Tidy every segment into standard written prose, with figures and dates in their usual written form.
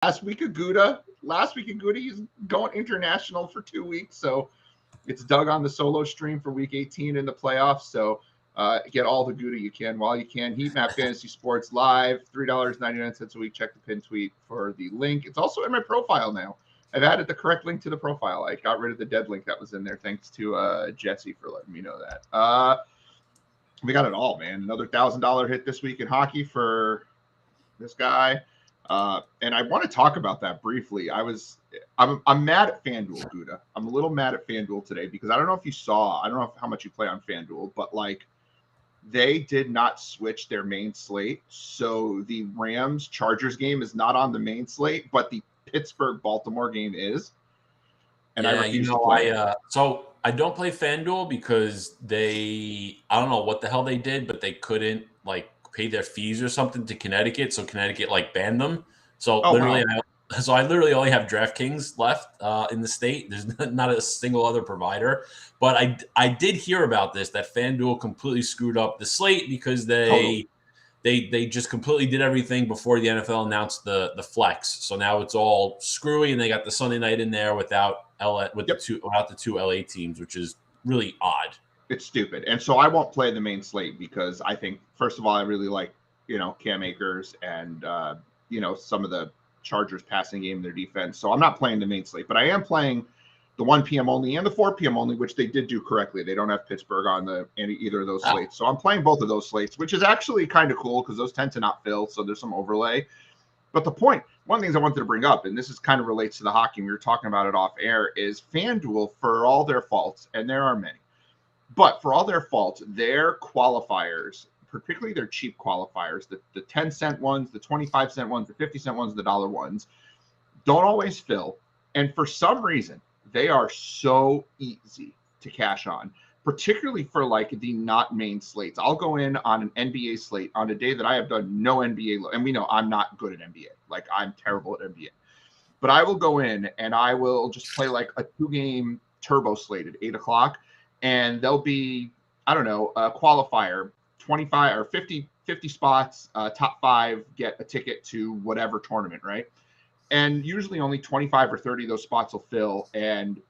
last week of Gutta. He's going international for 2 weeks. So it's Doug on the solo stream for week 18 in the playoffs. So get all the Gutta you can while you can. Heat Map Fantasy Sports Live, $3.99 a week. Check the pin tweet for the link. It's also in my profile now. I've added the correct link to the profile. I got rid of the dead link that was in there. Thanks to Jesse for letting me know that. We got it all, man. Another $1,000 hit this week in hockey for this guy. And I want to talk about that briefly. I'm mad at FanDuel, Gouda. I'm a little mad at FanDuel today because I don't know if you saw, I don't know how much you play on FanDuel, but like they did not switch their main slate. So the Rams Chargers game is not on the main slate, but the Pittsburgh Baltimore game is. And I refuse to play. So I don't play FanDuel because I don't know what the hell they did, but they couldn't like pay their fees or something to Connecticut. So Connecticut like banned them. So I literally only have DraftKings left in the state. There's not a single other provider. But I did hear about this, that FanDuel completely screwed up the slate because they just completely did everything before the NFL announced the flex. So now it's all screwy, and they got the Sunday night in there without the two LA teams, which is really odd. It's stupid. And so I won't play the main slate because I think, first of all, I really like, Cam Akers and, some of the Chargers passing game, their defense. So I'm not playing the main slate, but I am playing the 1 p.m. only and the 4 p.m. only, which they did do correctly. They don't have Pittsburgh on either of those slates. So I'm playing both of those slates, which is actually kind of cool because those tend to not fill. So there's some overlay. But one of the things I wanted to bring up, and this is kind of relates to the hockey, and we were talking about it off air, is FanDuel, for all their faults, and there are many, but for all their faults, their qualifiers, particularly their cheap qualifiers, the 10-cent ones, the 25-cent ones, the 50-cent ones, the dollar ones, don't always fill. And for some reason, they are so easy to cash on, particularly for like the not main slates. I'll go in on an NBA slate on a day that I have done no NBA, and we know I'm not good at NBA. Like I'm terrible at NBA. But I will go in and I will just play like a 2-game turbo slate at 8 o'clock. And there'll be, I don't know, a qualifier, 25 or 50 spots, top 5 get a ticket to whatever tournament, right? And usually only 25 or 30 of those spots will fill. And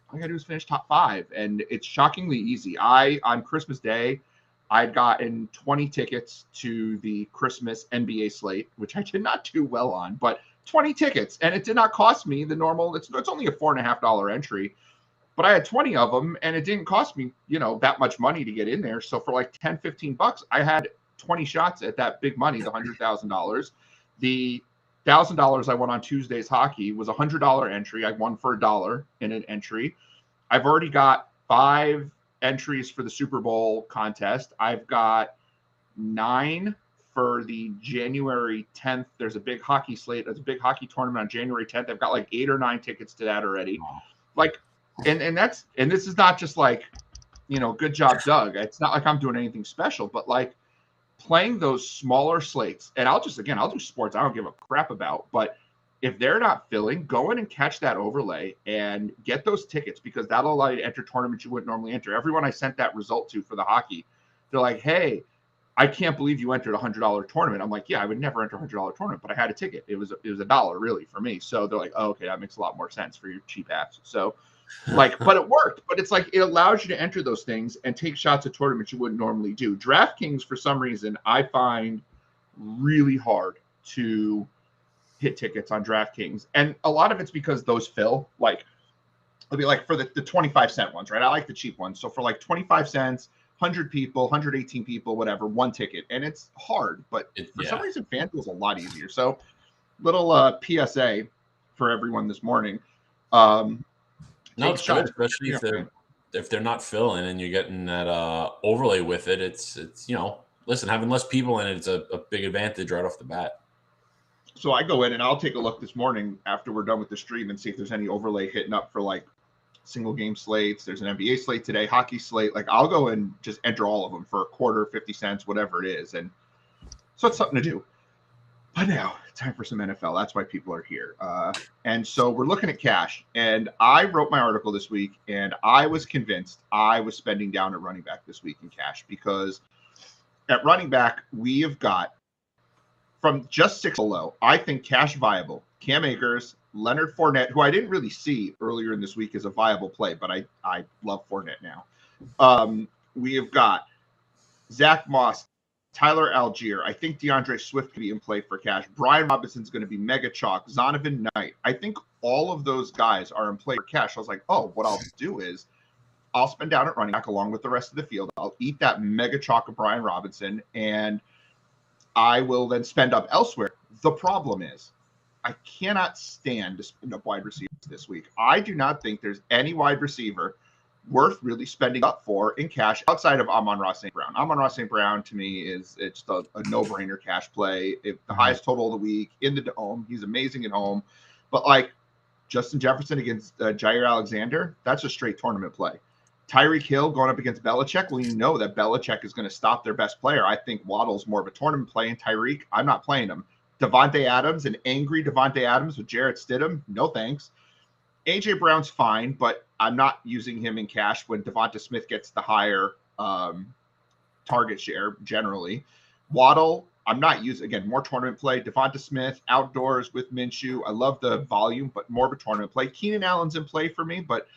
all I got to do is finish top 5. And it's shockingly easy. On Christmas Day, I'd gotten 20 tickets to the Christmas NBA slate, which I did not do well on, but 20 tickets. And it did not cost me the normal, it's only a $4.50 entry. But I had 20 of them, and it didn't cost me, that much money to get in there. So for like 10, 15 bucks, I had 20 shots at that big money, the $100,000. The $1,000 I won on Tuesday's hockey was a $100 entry. I won for $1 in an entry. I've already got 5 entries for the Super Bowl contest. I've got 9 for the January 10th. There's a big hockey slate. There's a big hockey tournament on January 10th. I've got like 8 or 9 tickets to that already. Like, and this is not just like, good job, Doug. It's not like I'm doing anything special, but like playing those smaller slates, and I'll do sports I don't give a crap about, but if they're not filling, go in and catch that overlay and get those tickets because that'll allow you to enter tournaments you wouldn't normally enter. Everyone I sent that result to for the hockey, they're like, hey, I can't believe you entered a $100 tournament. I'm like, yeah, I would never enter a $100 tournament, but I had a ticket. It was $1 really for me. So they're like, oh, okay, that makes a lot more sense for your cheap apps. So like, but it worked. But it's like it allows you to enter those things and take shots at tournaments you wouldn't normally do. DraftKings, for some reason, I find really hard to hit tickets on DraftKings. And a lot of it's because those fill. Like, it'll be like for the 25-cent ones, right? I like the cheap ones. So for like 25 cents, 100 people, 118 people, whatever, 1 ticket. And it's hard, but for some reason, FanDuel's a lot easier. So little PSA for everyone this morning. No, it's good, especially if they're not filling and you're getting that overlay with it. It's listen, having less people in it, it's a big advantage right off the bat. So I go in and I'll take a look this morning after we're done with the stream and see if there's any overlay hitting up for like single game slates. There's an NBA slate today, hockey slate. Like I'll go and just enter all of them for a quarter, 50 cents, whatever it is. And so it's something to do. But now, time for some NFL. That's why people are here. And so we're looking at cash. And I wrote my article this week, and I was convinced I was spending down at running back this week in cash because at running back, we have got from just 6 below, I think cash viable. Cam Akers, Leonard Fournette, who I didn't really see earlier in this week as a viable play, but I love Fournette now. We have got Zach Moss, Tyler Algier. I think DeAndre Swift could be in play for cash. Brian Robinson's going to be mega chalk. Zonovan Knight. I think all of those guys are in play for cash. I was like, oh, what I'll do is I'll spend down at running back along with the rest of the field. I'll eat that mega chalk of Brian Robinson, and I will then spend up elsewhere. The problem is I cannot stand to spend up wide receivers this week. I do not think there's any wide receiver worth really spending up for in cash outside of Amon-Ra St. Brown. Amon-Ra St. Brown to me is just a no-brainer cash play. If the highest total of the week in the dome, he's amazing at home. But like Justin Jefferson against Jair Alexander, that's a straight tournament play. Tyreek Hill going up against Belichick. Well, you know that Belichick is going to stop their best player. I think Waddle's more of a tournament play, and Tyreek, I'm not playing him. Devontae Adams, an angry Devontae Adams with Jarrett Stidham, no thanks. AJ Brown's fine, but I'm not using him in cash when Devonta Smith gets the higher target share generally. Waddle, I'm not using, again, more tournament play. Devonta Smith, outdoors with Minshew. I love the volume, but more of a tournament play. Keenan Allen's in play for me, but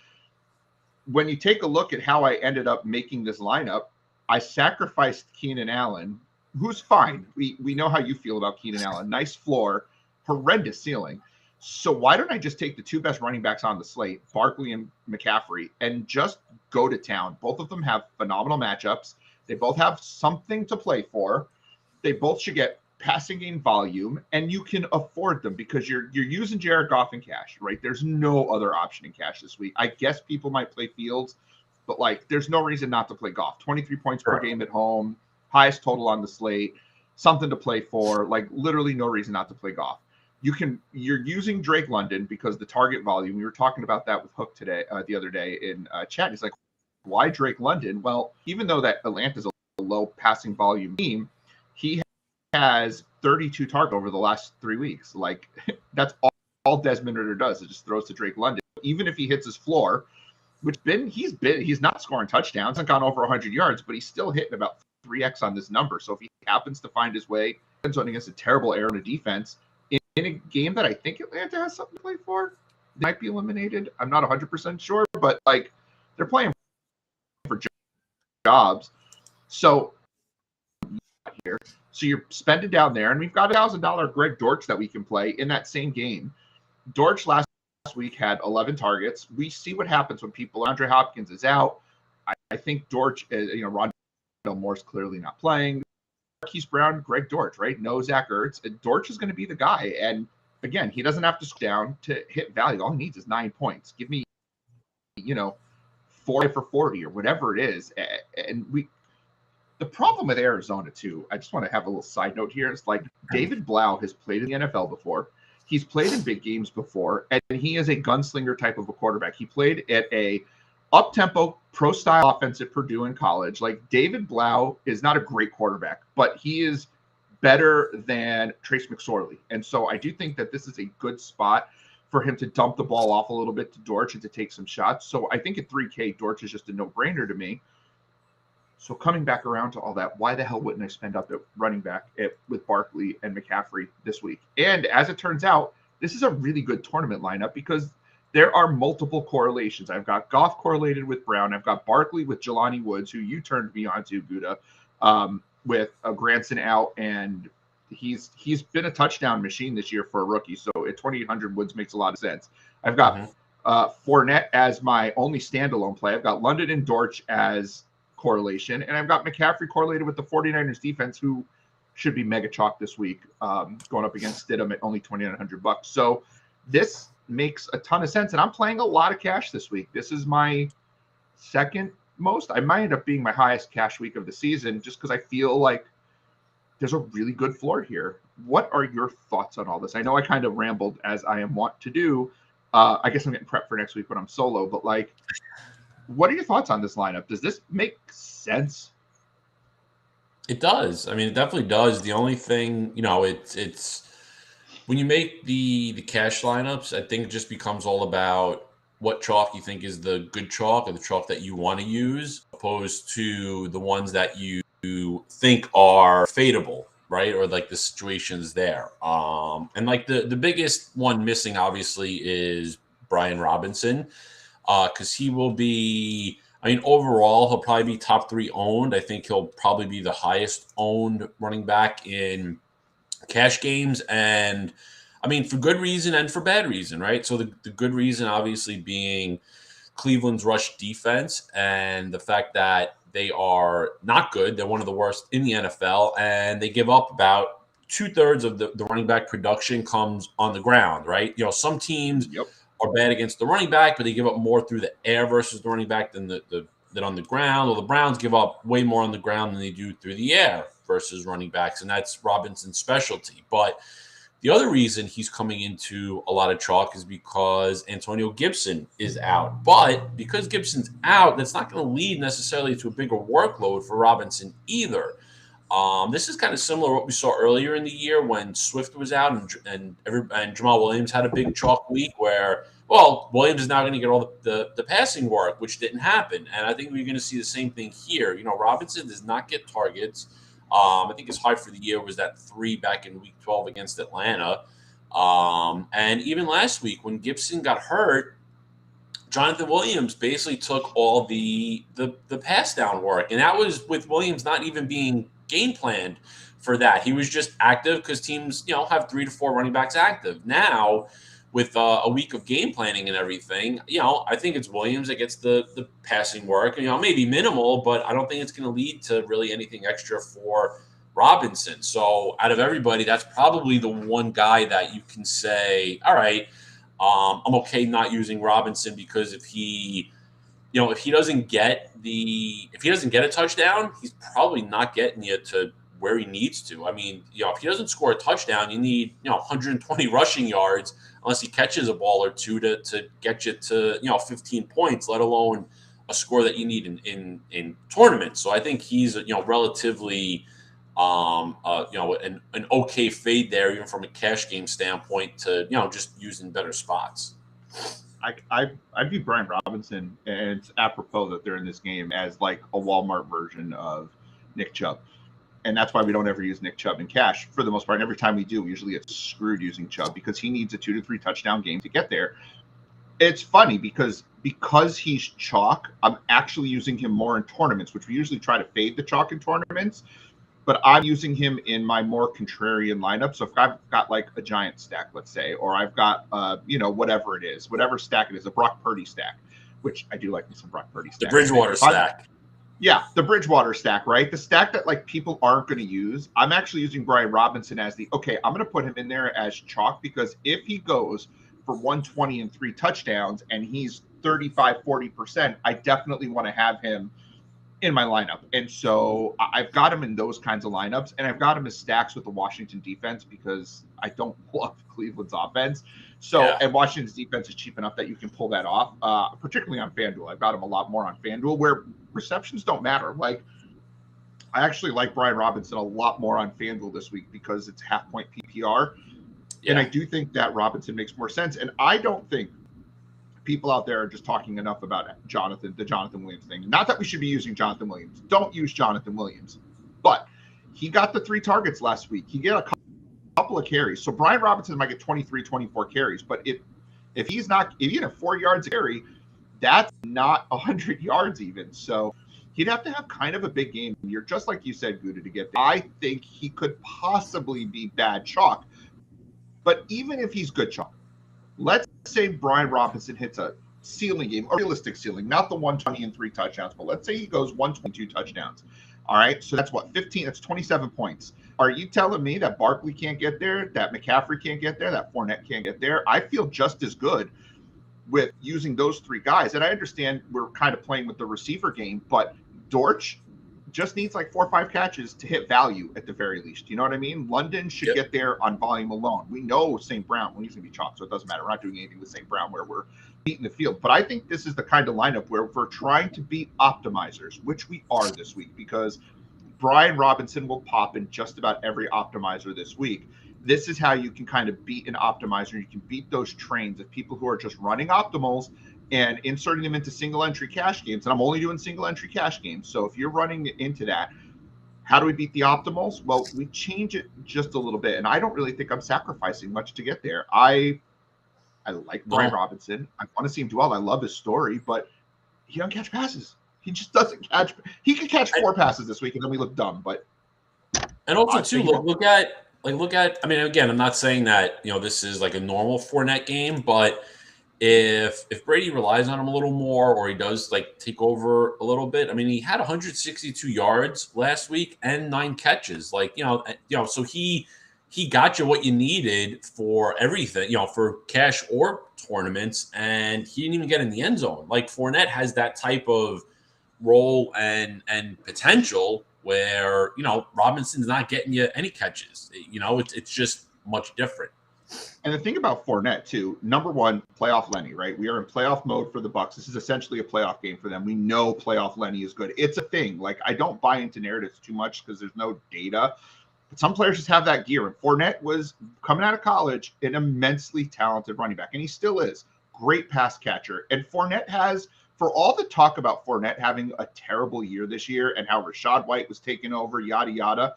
when you take a look at how I ended up making this lineup, I sacrificed Keenan Allen, who's fine. We know how you feel about Keenan Allen. Nice floor, horrendous ceiling. So why don't I just take the two best running backs on the slate, Barkley and McCaffrey, and just go to town? Both of them have phenomenal matchups. They both have something to play for. They both should get passing game volume, and you can afford them because you're using Jared Goff in cash, right? There's no other option in cash this week. I guess people might play Fields, but like there's no reason not to play Goff. 23 points per game at home, highest total on the slate, something to play for, like literally no reason not to play Goff. You're using Drake London because the target volume, we were talking about that with Hook today, the other day in chat. He's like, why Drake London? Well, even though that Atlanta's a low passing volume team, he has 32 targets over the last 3 weeks. Like that's all Desmond Ridder does is just throws to Drake London. Even if he hits his floor, he's not scoring touchdowns, hasn't gone over 100 yards, but he's still hitting about 3x on this number. So if he happens to find his way against a terrible Arizona defense in a game that I think Atlanta has something to play for, they might be eliminated. I'm not 100% sure, but like they're playing for jobs. So here. So you're spending down there, and we've got $1,000 Greg Dortch that we can play in that same game. Dortch last week had 11 targets. We see what happens when Andre Hopkins is out. I think Dortch, Rondell Moore's clearly not playing. Marquise Brown, Greg Dortch, right? No Zach Ertz. Dortch is going to be the guy. And again, he doesn't have to score down to hit value. All he needs is 9 points. Give me, 4 for 40 or whatever it is. And the problem with Arizona, too, I just want to have a little side note here. It's like David Blau has played in the NFL before. He's played in big games before, and he is a gunslinger type of a quarterback. He played at a up-tempo, pro-style offense at Purdue in college. Like, David Blau is not a great quarterback, but he is better than Trace McSorley. And so I do think that this is a good spot for him to dump the ball off a little bit to Dortch and to take some shots. So I think at 3K, Dortch is just a no-brainer to me. So coming back around to all that, why the hell wouldn't I spend up at running back with Barkley and McCaffrey this week? And as it turns out, this is a really good tournament lineup because there are multiple correlations. I've got Goff correlated with Brown. I've got Barkley with Jelani Woods, who you turned me on to, Gutta, with Granson out. And he's been a touchdown machine this year for a rookie. So at 2,800, Woods makes a lot of sense. I've got Fournette as my only standalone play. I've got London and Dortch as correlation, and I've got McCaffrey correlated with the 49ers defense, who should be mega chalk this week, going up against Stidham at only $2,900. So this makes a ton of sense, and I'm playing a lot of cash this week. This is my second most. I might end up being my highest cash week of the season just because I feel like there's a really good floor here. What are your thoughts on all this? I know I kind of rambled as I am wont to do. I guess I'm getting prepped for next week when I'm solo, but like, what are your thoughts on this lineup? Does this make sense? It does. I mean, it definitely does. The only thing, it's when you make the cash lineups, I think it just becomes all about what chalk you think is the good chalk or the chalk that you want to use, opposed to the ones that you think are fadeable. right? Or like the situations there. And like the biggest one missing obviously is Brian Robinson, because he will be. I mean, overall, he'll probably be top 3 owned. I think he'll probably be the highest owned running back in cash games, and I mean, for good reason and for bad reason, right? So the good reason obviously being Cleveland's rush defense and the fact that they are not good. They're one of the worst in the NFL, and they give up about 2/3 of the running back production comes on the ground, right? You know, some teams Yep. are bad against the running back, but they give up more through the air versus the running back than than on the ground. Well, the Browns give up way more on the ground than they do through the air versus running backs, and that's Robinson's specialty. But the other reason he's coming into a lot of chalk is because Antonio Gibson is out. But because Gibson's out, that's not going to lead necessarily to a bigger workload for Robinson either. This is kind of similar to what we saw earlier in the year when Swift was out and Jamal Williams had a big chalk week where, well, Williams is now going to get all the passing work, which didn't happen. And I think we're going to see the same thing here. You know, Robinson does not get targets. I think his high for the year was that 3 back in week 12 against Atlanta. And even last week when Gibson got hurt, Jonathan Williams basically took all the pass down work. And that was with Williams not even being game planned for that. He was just active because teams, you know, have 3 to 4 running backs active. Now, with a week of game planning and everything, you know, I think it's Williams that gets the passing work. You know, maybe minimal, but I don't think it's going to lead to really anything extra for Robinson. So out of everybody, that's probably the one guy that you can say, all right, I'm okay not using Robinson because if he doesn't get a touchdown, he's probably not getting you to where he needs to. I mean, you know, if he doesn't score a touchdown, you need, you know, 120 rushing yards unless he catches a ball or two to get you to, you know, 15 points, let alone a score that you need in tournaments. So I think he's, you know, relatively an okay fade there, even from a cash game standpoint, to, you know, just using better spots. I view Brian Robinson, and it's apropos that they're in this game, as like a Walmart version of Nick Chubb. And that's why we don't ever use Nick Chubb in cash for the most part. And every time we do, we usually get screwed using Chubb because he needs a 2 to 3 touchdown game to get there. It's funny because he's chalk, I'm actually using him more in tournaments, which we usually try to fade the chalk in tournaments. But I'm using him in my more contrarian lineup. So if I've got like a giant stack, let's say, or I've got, whatever it is, whatever stack it is, a Brock Purdy stack, which I do like some Brock Purdy stack. The Bridgewater stack. Yeah, the Bridgewater stack, right? The stack that like people aren't going to use. I'm actually using Brian Robinson as I'm going to put him in there as chalk because if he goes for 120 and 3 touchdowns and he's 35-40%, I definitely want to have him in my lineup. And so I've got him in those kinds of lineups, and I've got him as stacks with the Washington defense because I don't love Cleveland's offense. So, yeah. And Washington's defense is cheap enough that you can pull that off, particularly on FanDuel. I've got him a lot more on FanDuel where receptions don't matter. Like, I actually like Brian Robinson a lot more on FanDuel this week because it's half-point PPR. Yeah. And I do think that Robinson makes more sense. And I don't think people out there are just talking enough about the Jonathan Williams thing. Not that we should be using Jonathan Williams. Don't use Jonathan Williams. But he got the 3 targets last week. He got a couple of carries. So Brian Robinson might get 23, 24 carries. But if he's not, if you have 4 yards a carry, that's not 100 yards even. So he'd have to have kind of a big game. You're just like you said, Gutta, to get there. I think he could possibly be bad chalk. But even if he's good chalk, let's say Brian Robinson hits a ceiling game, a realistic ceiling, not the 120 and 3 touchdowns, but let's say he goes 122 touchdowns. All right, so that's what, 15, that's 27 points. Are you telling me that Barkley can't get there, that McCaffrey can't get there, that Fournette can't get there? I feel just as good with using those 3 guys. And I understand we're kind of playing with the receiver game, but Dortch just needs like 4 or 5 catches to hit value at the very least. You know what I mean? London should get there on volume alone. We know St. Brown, well, he's going to be chalk, so it doesn't matter. We're not doing anything with St. Brown where we're beating the field. But I think this is the kind of lineup where we're trying to beat optimizers, which we are this week, because Brian Robinson will pop in just about every optimizer this week. This is how you can kind of beat an optimizer. You can beat those trains of people who are just running optimals and inserting them into single entry cash games. And I'm only doing single entry cash games. So if you're running into that, How do we beat the optimals? Well, we change it just a little bit, and I don't really think I'm sacrificing much to get there. I like Brian Robinson. I want to see him do well. I love his story, but he doesn't catch passes. He just doesn't catch. He could catch 4 passes this week, and then we look dumb. But also too, look at. I mean, again, I'm not saying that this is like a normal Fournette game, but if Brady relies on him a little more, or he does like take over a little bit, I mean, he had 162 yards last week and 9 catches. Like so he got you what you needed for everything, for cash or tournaments, and he didn't even get in the end zone. Like Fournette has that type of role and potential where Robinson's not getting you any catches. It's just much different. And the thing about Fournette too, number one, playoff Lenny, right? We are in playoff mode for the Bucs. This is essentially a playoff game for them. We know playoff Lenny is good. It's a thing. Like, I don't buy into narratives too much because there's no data. But some players just have that gear. And Fournette was coming out of college an immensely talented running back, and he still is. Great pass catcher. And Fournette has, for all the talk about Fournette having a terrible year this year and how Rachaad White was taking over, yada, yada,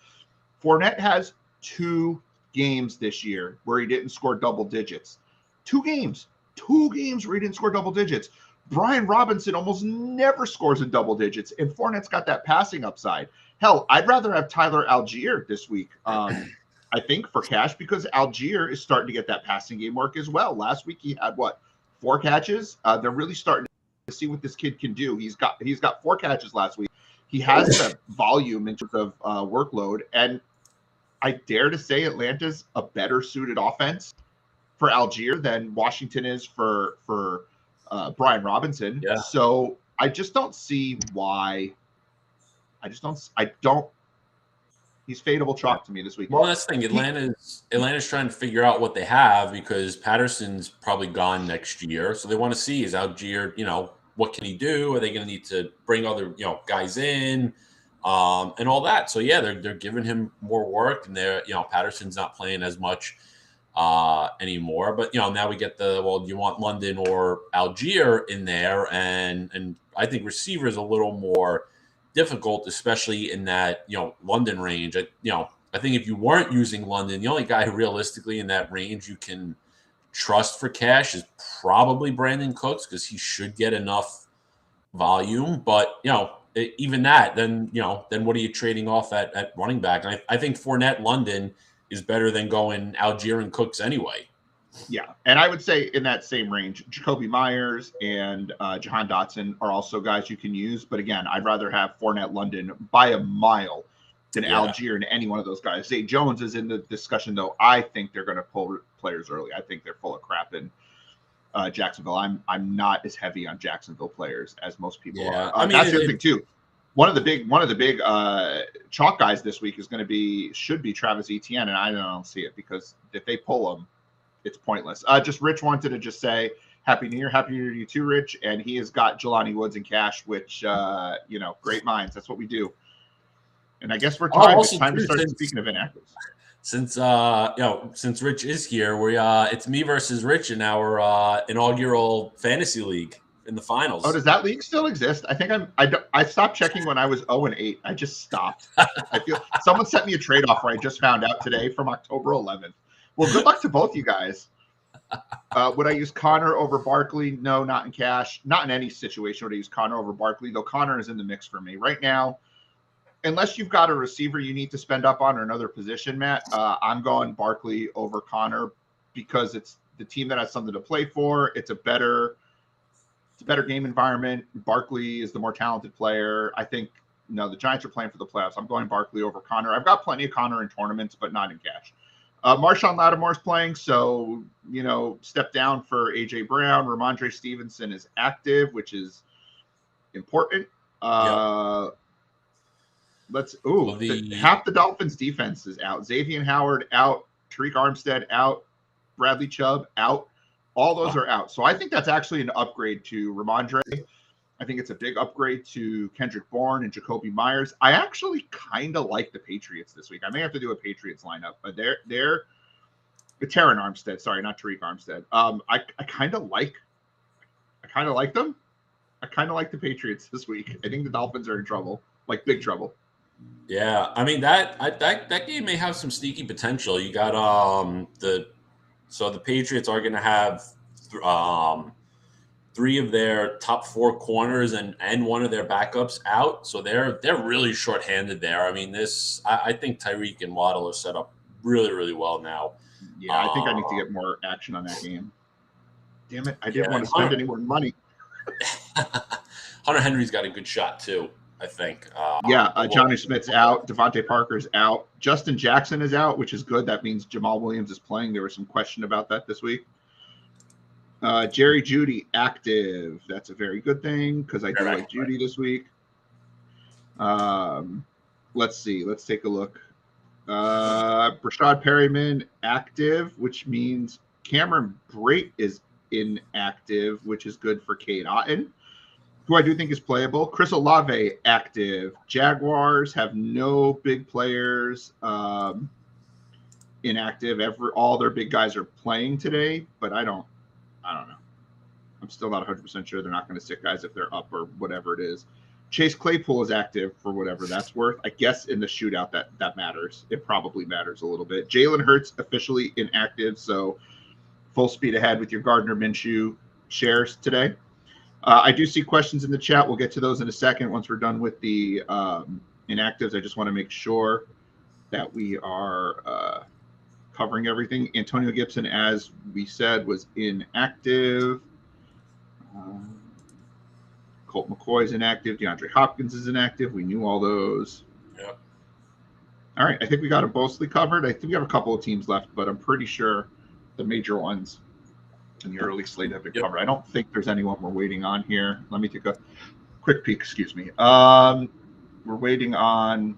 Fournette has 2 games this year where he didn't score double digits. 2 games where he didn't score double digits. Brian Robinson almost never scores in double digits, and Fournette's got that passing upside. Hell, I'd rather have Tyler Algier this week, I think, for cash, because Algier is starting to get that passing game work as well. Last week he had 4 catches. They're really starting to see what this kid can do. He's got 4 catches last week. He has the volume in terms of workload, and I dare to say Atlanta's a better suited offense for Algier than Washington is for Brian Robinson. Yeah. So I just don't see why. I don't. He's fadeable chalk to me this week. Well, that's the thing. Atlanta's trying to figure out what they have, because Patterson's probably gone next year. So they want to see, is Algier, what can he do? Are they going to need to bring other, guys in? And all that. So yeah, they're giving him more work, and Patterson's not playing as much anymore. But now we get do you want London or Algier in there? And I think receiver is a little more difficult, especially in that London range. I think if you weren't using London, the only guy who realistically in that range you can trust for cash is probably Brandon Cooks, because he should get enough volume. But even that, then what are you trading off at running back? And I think Fournette London is better than going Algier and Cooks anyway. Yeah, and I would say in that same range, Jacoby Myers and Jahan Dotson are also guys you can use. But again, I'd rather have Fournette London by a mile than Algier and any one of those guys. Zay Jones is in the discussion, though. I think they're going to pull players early. I think they're full of crap in Jacksonville. I'm not as heavy on Jacksonville players as most people are. I mean, that's the other thing too. One of the big chalk guys this week should be Travis Etienne, and I don't see it, because if they pull him, it's pointless. Just Rich wanted to just say Happy New Year to you too, Rich, and he has got Jelani Woods in cash, which great minds. That's what we do. And I guess we're time. It's time to start speaking of inactives. Since Rich is here, it's me versus Rich in our inaugural fantasy league in the finals. Oh, does that league still exist? I think I stopped checking when I was 0-8. I just stopped. I feel someone sent me a trade offer I just found out today from October 11th. Well, good luck to both you guys. Would I use Connor over Barkley? No, not in cash. Not in any situation would I use Connor over Barkley, though Connor is in the mix for me right now. Unless you've got a receiver you need to spend up on or another position, Matt, I'm going Barkley over Connor, because it's the team that has something to play for. It's a better game environment. Barkley is the more talented player. I think the Giants are playing for the playoffs. I'm going Barkley over Connor. I've got plenty of Connor in tournaments, but not in cash. Marshawn Lattimore's playing, so step down for AJ Brown. Ramondre Stevenson is active, which is important. Half the Dolphins defense is out. Xavier Howard out, Tariq Armstead out, Bradley Chubb out. All those are out. So I think that's actually an upgrade to Ramondre. I think it's a big upgrade to Kendrick Bourne and Jacoby Myers. I actually kind of like the Patriots this week. I may have to do a Patriots lineup, but they're Taron Armstead. Sorry, not Tariq Armstead. I kind of like them. I kind of like the Patriots this week. I think the Dolphins are in trouble, like big trouble. Yeah, I mean that game may have some sneaky potential. You got the Patriots are going to have um three of their top four corners and one of their backups out, so they're really shorthanded there. I mean, I think Tyreek and Waddle are set up really well now. Yeah, I think I need to get more action on that game. Damn it, I Yeah, didn't want and to spend any more money. Hunter Henry's got a good shot too, I think. Yeah, But Johnny Smith's out. Devontae Parker's out. Justin Jackson is out, which is good. That means Jamal Williams is playing. There was some question about that this week. Jerry Jeudy active. That's a very good thing because I do like Jeudy this week. Let's see. Let's take a look. Brashad Perryman active, which means Cameron Brate is inactive, which is good for Cade Otton, who I do think is playable. Chris Olave active. Jaguars have no big players inactive. All their big guys are playing today, but I don't know. I'm still not 100% sure they're not going to sit guys if they're up or whatever it is. Chase Claypool is active for whatever that's worth. I guess in the shootout that matters. It probably matters a little bit. Jalen Hurts officially inactive, so full speed ahead with your Gardner Minshew shares today. I do see questions in the chat. We'll get to those in a second once we're done with the inactives. I just want to make sure that we are covering everything. Antonio Gibson, as we said, was inactive. Colt McCoy is inactive. DeAndre Hopkins is inactive. We knew all those. Yep. All right. I think we got them mostly covered. I think we have a couple of teams left, but I'm pretty sure the major ones in the early slate have been covered. I don't think there's anyone we're waiting on here. Let me take a quick peek. Excuse me. We're waiting on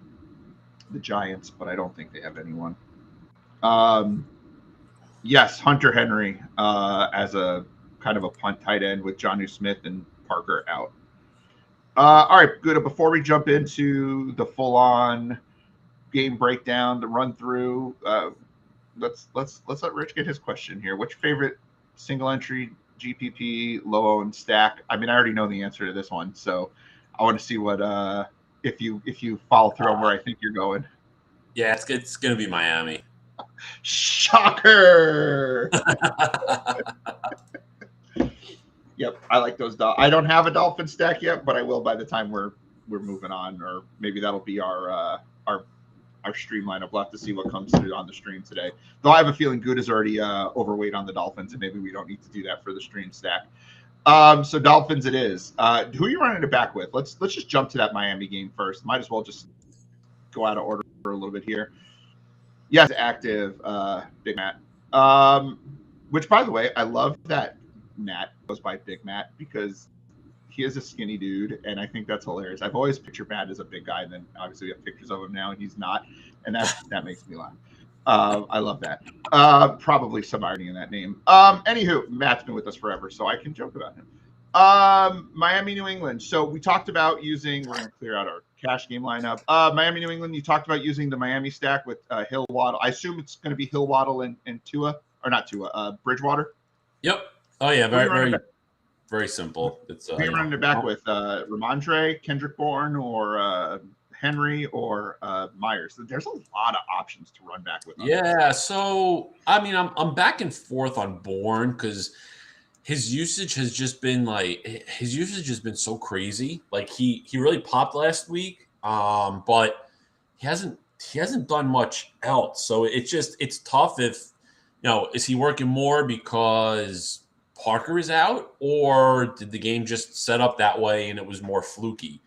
the Giants, but I don't think they have anyone. Yes, Hunter Henry as a kind of a punt tight end with Jonnu Smith and Parker out. All right, good. Before we jump into the full-on game breakdown, the run-through, let's let Rich get his question here. What's your favorite single-entry GPP low-owned stack? I mean, I already know the answer to this one, so I want to see what if you follow through on where I think you're going. Yeah, it's going to be Miami. Shocker! Yep, I like those. I don't have a Dolphin stack yet, but I will by the time we're moving on, or maybe that'll be our stream lineup. We'll have to see what comes through on the stream today. Though I have a feeling Gutta's already overweight on the Dolphins, and maybe we don't need to do that for the stream stack. So Dolphins it is. Who are you running it back with? Let's just jump to that Miami game first. Might as well just go out of order for a little bit here. Yes, active, Big Matt. Which, by the way, I love that Matt goes by Big Matt because he is a skinny dude, and I think that's hilarious. I've always pictured Matt as a big guy, and then obviously we have pictures of him now, and he's not, and that makes me laugh. I love that. Probably some irony in that name. Anywho, Matt's been with us forever, so I can joke about him. Miami, New England. So we talked about using. We're going to clear out our cash game lineup. Miami, New England. You talked about using the Miami stack with Hill, Waddle. I assume it's going to be Hill, Waddle, and Tua, or not Tua, Bridgewater. Yep. Oh yeah, very simple. It's who are you running it back with? Ramondre, Kendrick Bourne, or Henry, or Myers. There's a lot of options to run back with. Yeah. So I mean, I'm back and forth on Bourne because his usage has been so crazy. Like he really popped last week, but he hasn't done much else. So it's tough if is he working more because Parker is out, or did the game just set up that way and it was more fluky?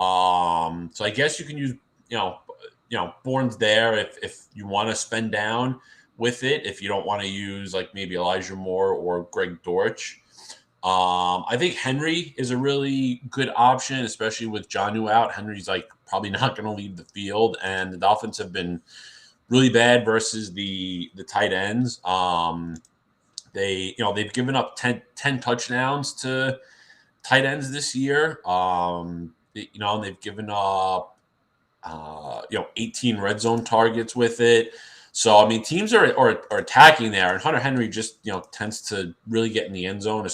So I guess you can use Bourne's there if you want to spend down with it, if you don't want to use like maybe Elijah Moore or Greg Dortch. I think Henry is a really good option, especially with Jonnu out. Henry's like probably not going to leave the field, and the Dolphins have been really bad versus the tight ends. They've given up 10 touchdowns to tight ends this year. They've given up 18 red zone targets with it. So I mean, teams are attacking there, and Hunter Henry just tends to really get in the end zone.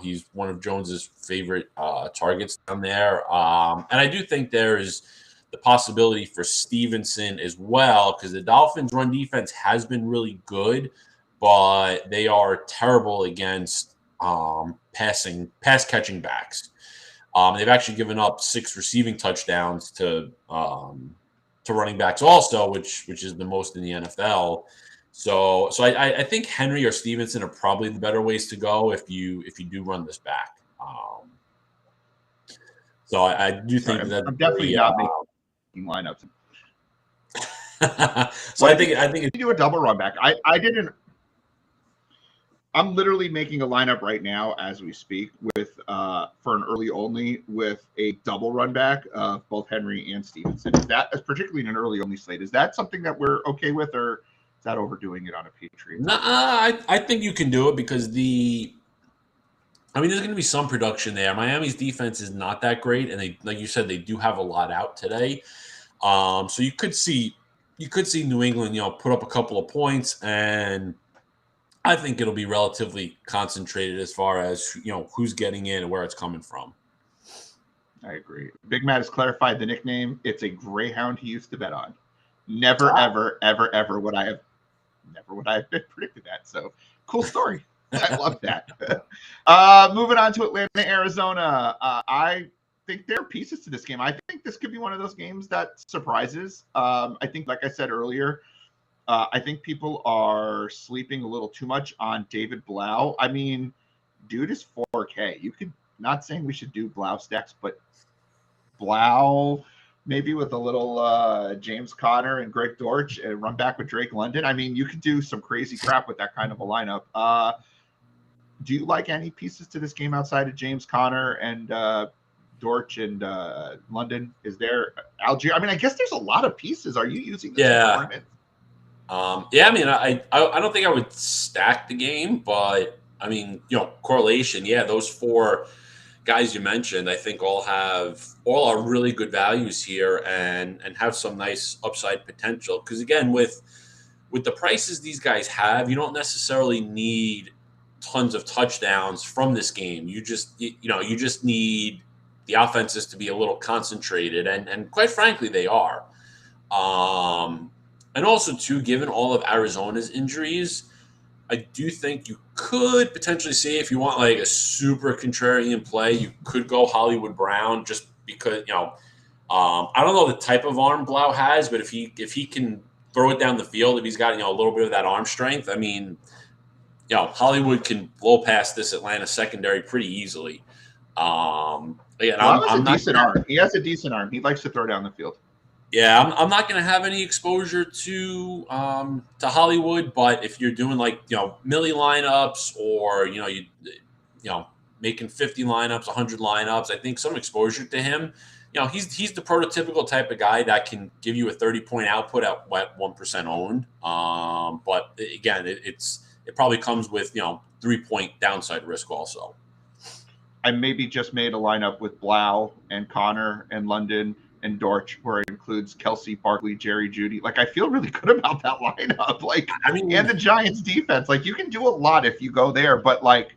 He's one of Jones's favorite targets down there, and I do think there's the possibility for Stevenson as well, because the Dolphins' run defense has been really good, but they are terrible against pass catching backs. They've actually given up 6 receiving touchdowns to running backs also, which is the most in the NFL. So I think Henry or Stevenson are probably the better ways to go if you do run this back. So I do think that I'm definitely not making lineups. So I think if you do a double run back. I didn't. I'm literally making a lineup right now as we speak with for an early only with a double run back of both Henry and Stevenson. Is that, particularly in an early only slate, is that something that we're okay with, or is that overdoing it on a Patriots? I think you can do it because there's going to be some production there. Miami's defense is not that great, and they, like you said, they do have a lot out today. So you could see New England, put up a couple of points, and I think it'll be relatively concentrated as far as who's getting in and where it's coming from. I agree. Big Matt has clarified the nickname. It's a Greyhound he used to bet on. Never, ever would I have predicted that. So cool story. I love that. Moving on to Atlanta, Arizona. I think there are pieces to this game. I think this could be one of those games that surprises. I think, like I said earlier, I think people are sleeping a little too much on David Blau. I mean, dude is 4K. You could, not saying we should do Blau stacks, but Blau maybe with a little James Conner and Greg Dortch and run back with Drake London. I mean, you could do some crazy crap with that kind of a lineup. Do you like any pieces to this game outside of James Conner and Dortch and London? Is there Algier? I mean, I guess there's a lot of pieces. Are you using this tournament? I mean, I don't think I would stack the game, but I mean, correlation. Yeah, those 4 guys you mentioned, I think all are really good values here and have some nice upside potential. Because again, with the prices these guys have, you don't necessarily need tons of touchdowns from this game. You just need the offenses to be a little concentrated, and quite frankly, they are. And also, too, given all of Arizona's injuries, I do think you could potentially see, if you want like a super contrarian play, you could go Hollywood Brown just because, I don't know the type of arm Blau has, but if he can throw it down the field, if he's got, a little bit of that arm strength, I mean, Hollywood can blow past this Atlanta secondary pretty easily. I'm a decent arm. He has a decent arm. He likes to throw down the field. Yeah, I'm not going to have any exposure to Hollywood, but if you're doing like milli lineups or making 50 lineups, 100 lineups, I think some exposure to him. He's the prototypical type of guy that can give you a 30-point output at 1% owned. But again, it probably comes with 3-point downside risk also. I maybe just made a lineup with Blau and Connor and London and Dortch, where it includes Kelsey, Barkley, Jerry, Jeudy. Like, I feel really good about that lineup. Like, and the Giants defense. Like, you can do a lot if you go there, but like,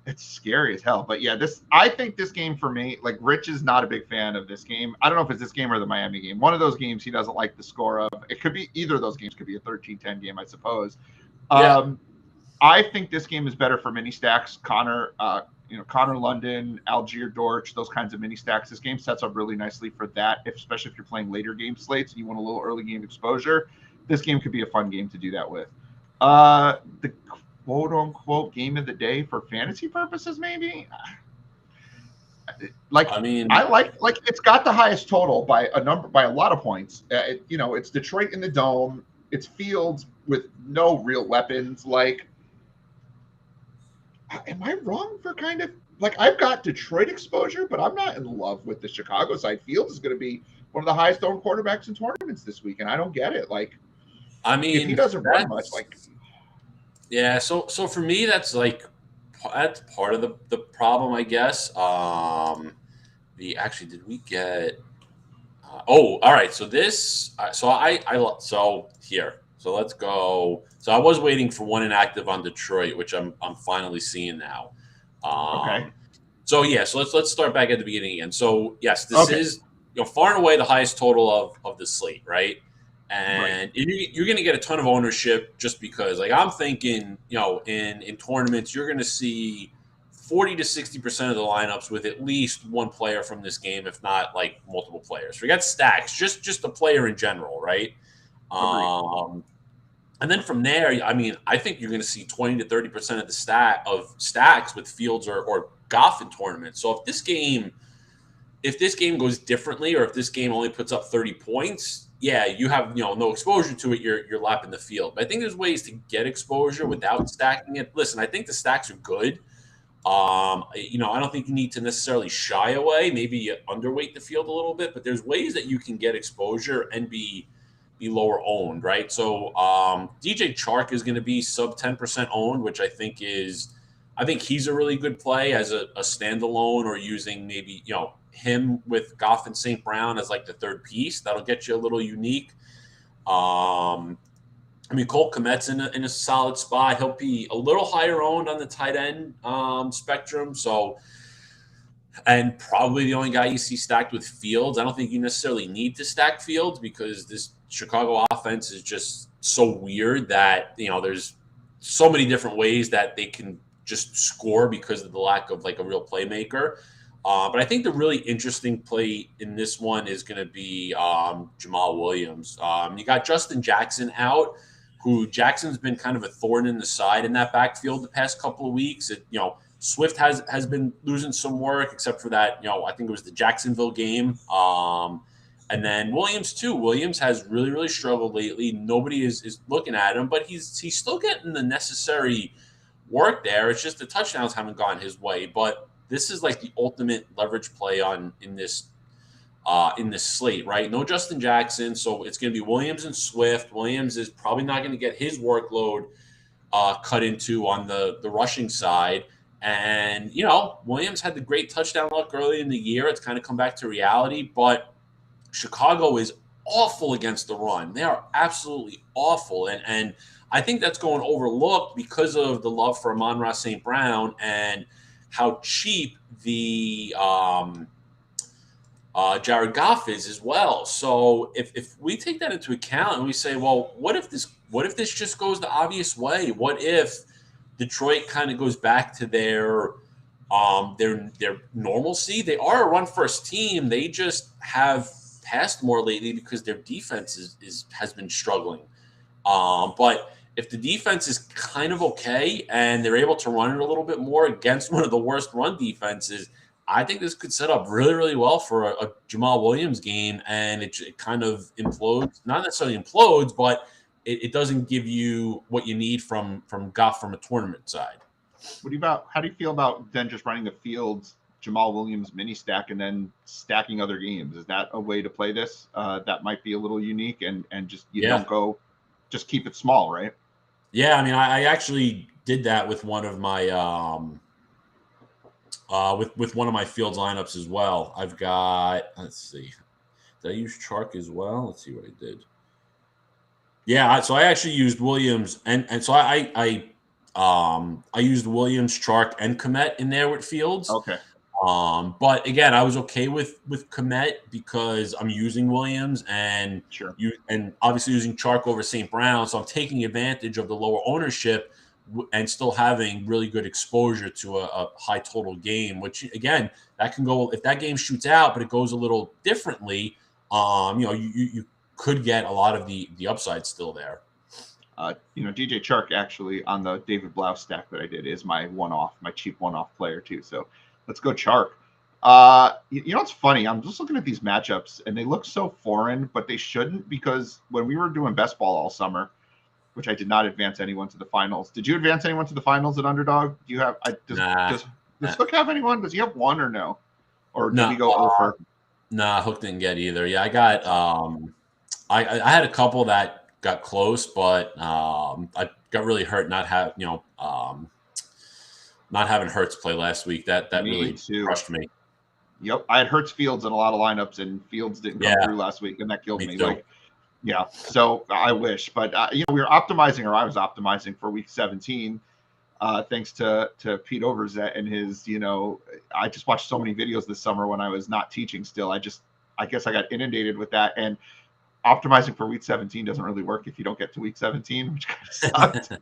it's scary as hell. But yeah, I think this game for me, like, Rich is not a big fan of this game. I don't know if it's this game or the Miami game. One of those games he doesn't like the score of. It could be either of those games. Could be a 13-10 game, I suppose. Yeah. I think this game is better for mini stacks. Connor, London, Algier, Dortch, those kinds of mini stacks. This game sets up really nicely for that, especially if you're playing later game slates and you want a little early game exposure. This game could be a fun game to do that with. The quote-unquote game of the day for fantasy purposes, maybe? I like it's got the highest total by a lot of points. It's Detroit in the Dome. It's Fields with no real weapons. Like, am I wrong for kind of like I've got Detroit exposure, but I'm not in love with the Chicago side. Fields is going to be one of the highest owned quarterbacks in tournaments this week, and I don't get it. Like, I mean, if he doesn't run much, like, yeah. So for me, that's part of the problem, I guess. Did we get? All right. So this, so here. So let's go. So I was waiting for one inactive on Detroit, which I'm finally seeing now. Okay. So yeah. So let's start back at the beginning again. So yes, this is far and away the highest total of the slate, right? And you're going to get a ton of ownership just because, like, I'm thinking, in tournaments, you're going to see 40 to 60% of the lineups with at least one player from this game, if not like multiple players. Forget stacks, just a player in general, right? And then from there, I mean, I think you're going to see 20 to 30% of the stacks with Fields or Goff in tournaments. So if this game goes differently, or if this game only puts up 30 points, yeah, you have no exposure to it. You're lapping the field. But I think there's ways to get exposure without stacking it. Listen, I think the stacks are good. I don't think you need to necessarily shy away. Maybe you underweight the field a little bit, but there's ways that you can get exposure and be lower owned, right? So DJ Chark is going to be sub 10% owned, which I think he's a really good play as a standalone, or using maybe him with Goff and St. Brown as like the third piece. That'll get you a little unique. I mean, Cole Kmet's in a solid spot. He'll be a little higher owned on the tight end spectrum. So, and probably the only guy you see stacked with Fields. I don't think you necessarily need to stack Fields, because this Chicago offense is just so weird that, there's so many different ways that they can just score because of the lack of like a real playmaker. But I think the really interesting play in this one is going to be Jamal Williams. You got Justin Jackson out, who Jackson's been kind of a thorn in the side in that backfield the past couple of weeks. Swift has been losing some work, except for that, I think it was the Jacksonville game. And then Williams too. Williams has really, really struggled lately. Nobody is looking at him, but he's still getting the necessary work there. It's just the touchdowns haven't gone his way. But this is like the ultimate leverage play in this slate, right? No Justin Jackson, so it's going to be Williams and Swift. Williams is probably not going to get his workload cut into on the rushing side. And, Williams had the great touchdown luck early in the year. It's kind of come back to reality, but Chicago is awful against the run. They are absolutely awful. And I think that's going overlooked because of the love for Amon-Ra St. Brown and how cheap the Jared Goff is as well. So if we take that into account and we say, well, what if this just goes the obvious way? What if Detroit kind of goes back to their normalcy? They are a run first team. They just have passed more lately because their defense has been struggling. But if the defense is kind of okay and they're able to run it a little bit more against one of the worst run defenses, I think this could set up really, really well for a Jamal Williams game, and it kind of implodes. Not necessarily implodes, but it doesn't give you what you need from Goff from a tournament side. How do you feel about then just running the Fields Jamal Williams mini stack and then stacking other games? Is that a way to play this? That might be a little unique, and just don't go, just keep it small, right? Yeah, I mean, I actually did that with one of my with one of my Fields lineups as well. I've got, let's see, did I use Chark as well? Let's see what I did. Yeah, so I actually used Williams, and so I used Williams, Chark, and Kmet in there with Fields. Okay. But again, I was okay with Kmet because I'm using Williams and obviously using Chark over St. Brown, so I'm taking advantage of the lower ownership and still having really good exposure to a high total game. Which again, that can go if that game shoots out, but it goes a little differently. You could get a lot of the upside still there. DJ Chark actually on the David Blau stack that I did is my cheap one-off player too. So let's go Chark. It's funny. I'm just looking at these matchups and they look so foreign, but they shouldn't, because when we were doing best ball all summer, which I did not advance anyone to the finals. Did you advance anyone to the finals at Underdog? Do you have? Does Hook have anyone? Does he have one or no? Or did he go over? Nah, Hook didn't get either. Yeah, I got. I had a couple that got close, but I got really hurt not having Hurts play last week. That really crushed me. Yep, I had Hurts Fields in a lot of lineups, and Fields didn't come through last week, and that killed me. So I wish, but we were optimizing, or I was optimizing for week 17, thanks to Pete Overzet and his. I just watched so many videos this summer when I was not teaching. Still, I just I guess I got inundated with that. And optimizing for week 17 doesn't really work if you don't get to week 17, which kind of sucked.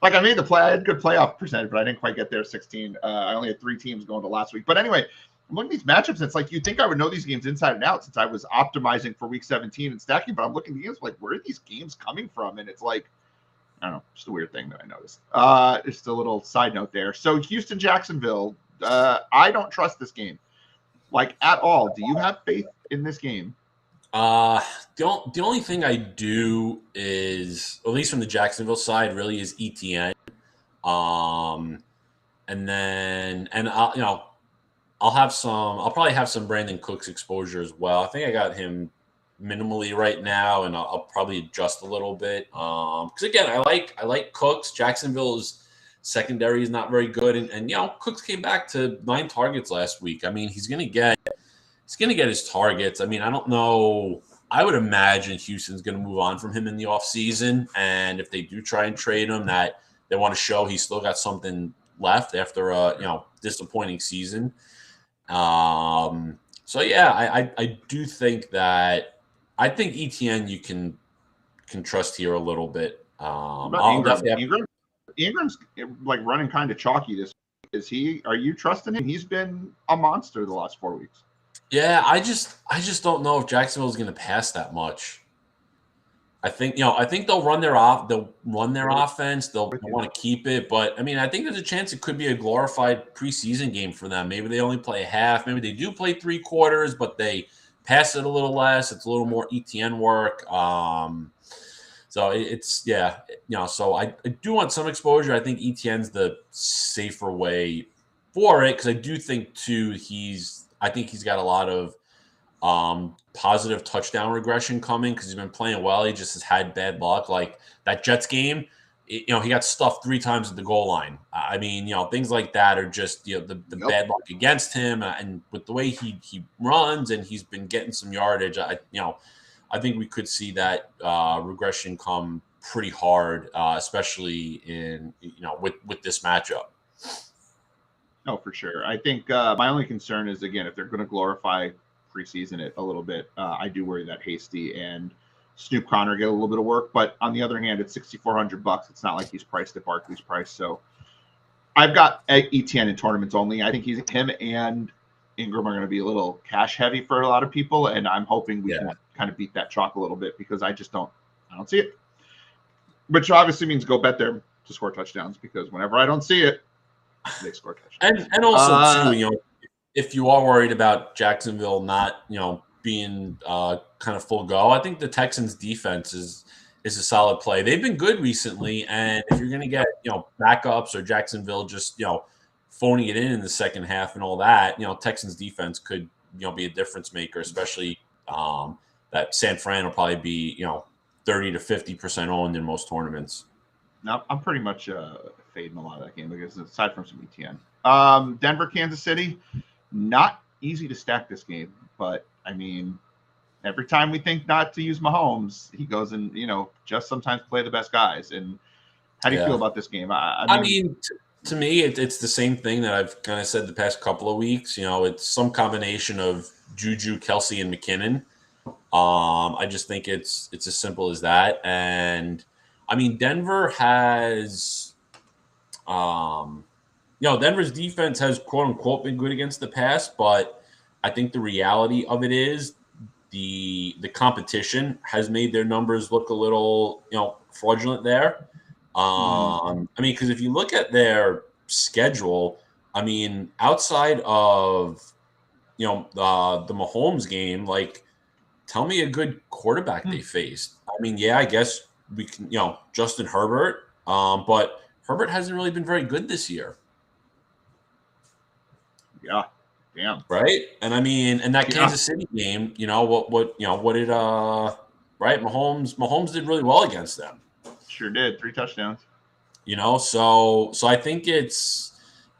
Like I made the play, I had good playoff percentage, but I didn't quite get there 16. I only had 3 teams going to last week. But anyway, I'm looking at these matchups, and it's like you'd think I would know these games inside and out since I was optimizing for week 17 and stacking, but I'm looking at the games like, where are these games coming from? And it's like, I don't know, just a weird thing that I noticed. Just a little side note there. So Houston, Jacksonville, I don't trust this game, like at all. Do you have faith in this game? The only thing I do is, at least from the Jacksonville side, really is ETN. And then, and I'll probably have some Brandon Cooks exposure as well. I think I got him minimally right now, and I'll probably adjust a little bit. Because again, I like Cooks. Jacksonville's secondary is not very good, and Cooks came back to 9 targets last week. I mean, he's gonna get his targets. I mean, I don't know. I would imagine Houston's going to move on from him in the offseason. And if they do try and trade him, that they want to show he's still got something left after a disappointing season. So yeah, I do think that I think ETN you can trust here a little bit. Ingram's like running kind of chalky this week. Is he? Are you trusting him? He's been a monster the last 4 weeks. Yeah, I just don't know if Jacksonville is going to pass that much. I think they'll run their offense. They'll want to keep it, but I mean, I think there's a chance it could be a glorified preseason game for them. Maybe they only play half. Maybe they do play 3 quarters, but they pass it a little less. It's a little more ETN work. So So I do want some exposure. I think ETN's the safer way for it because I do think too I think he's got a lot of positive touchdown regression coming because he's been playing well. He just has had bad luck. Like that Jets game, he got stuffed 3 times at the goal line. I mean, things like that are just the bad luck against him. And with the way he runs and he's been getting some yardage, I think we could see that regression come pretty hard, especially in with this matchup. No, for sure. I think my only concern is, again, if they're going to glorify preseason it a little bit, I do worry that Hasty and Snoop Connor get a little bit of work. But on the other hand, it's $6,400. It's not like he's priced at Barkley's price. So I've got ETN in tournaments only. I think him and Ingram are going to be a little cash heavy for a lot of people, and I'm hoping we can kind of beat that chalk a little bit because I don't see it. Which obviously means go bet there to score touchdowns because whenever I don't see it, they score touchdowns. And also too, if you are worried about Jacksonville not, being kind of full go, I think the Texans defense is a solid play. They've been good recently, and if you're going to get, backups or Jacksonville just, phoning it in the second half and all that, Texans defense could, be a difference maker, especially that San Fran will probably be, 30 to 50% owned in most tournaments. No, I'm pretty much fading a lot of that game because aside from some ETN. Denver, Kansas City, not easy to stack this game, but I mean, every time we think not to use Mahomes, he goes and, just sometimes play the best guys. And how do you feel about this game? I mean, to me, it's the same thing that I've kind of said the past couple of weeks. It's some combination of Juju, Kelsey, and McKinnon. I just think it's as simple as that. And I mean, Denver has, Denver's defense has quote unquote been good against the pass, but I think the reality of it is the competition has made their numbers look a little, fraudulent there. I mean, because if you look at their schedule, I mean, outside of, the Mahomes game, like, tell me a good quarterback they faced. I mean, I guess we can, Justin Herbert, but Herbert hasn't really been very good this year. Yeah, damn. Right, and I mean, in that Kansas City game, what did right? Mahomes did really well against them. Sure did, 3 touchdowns. So I think it's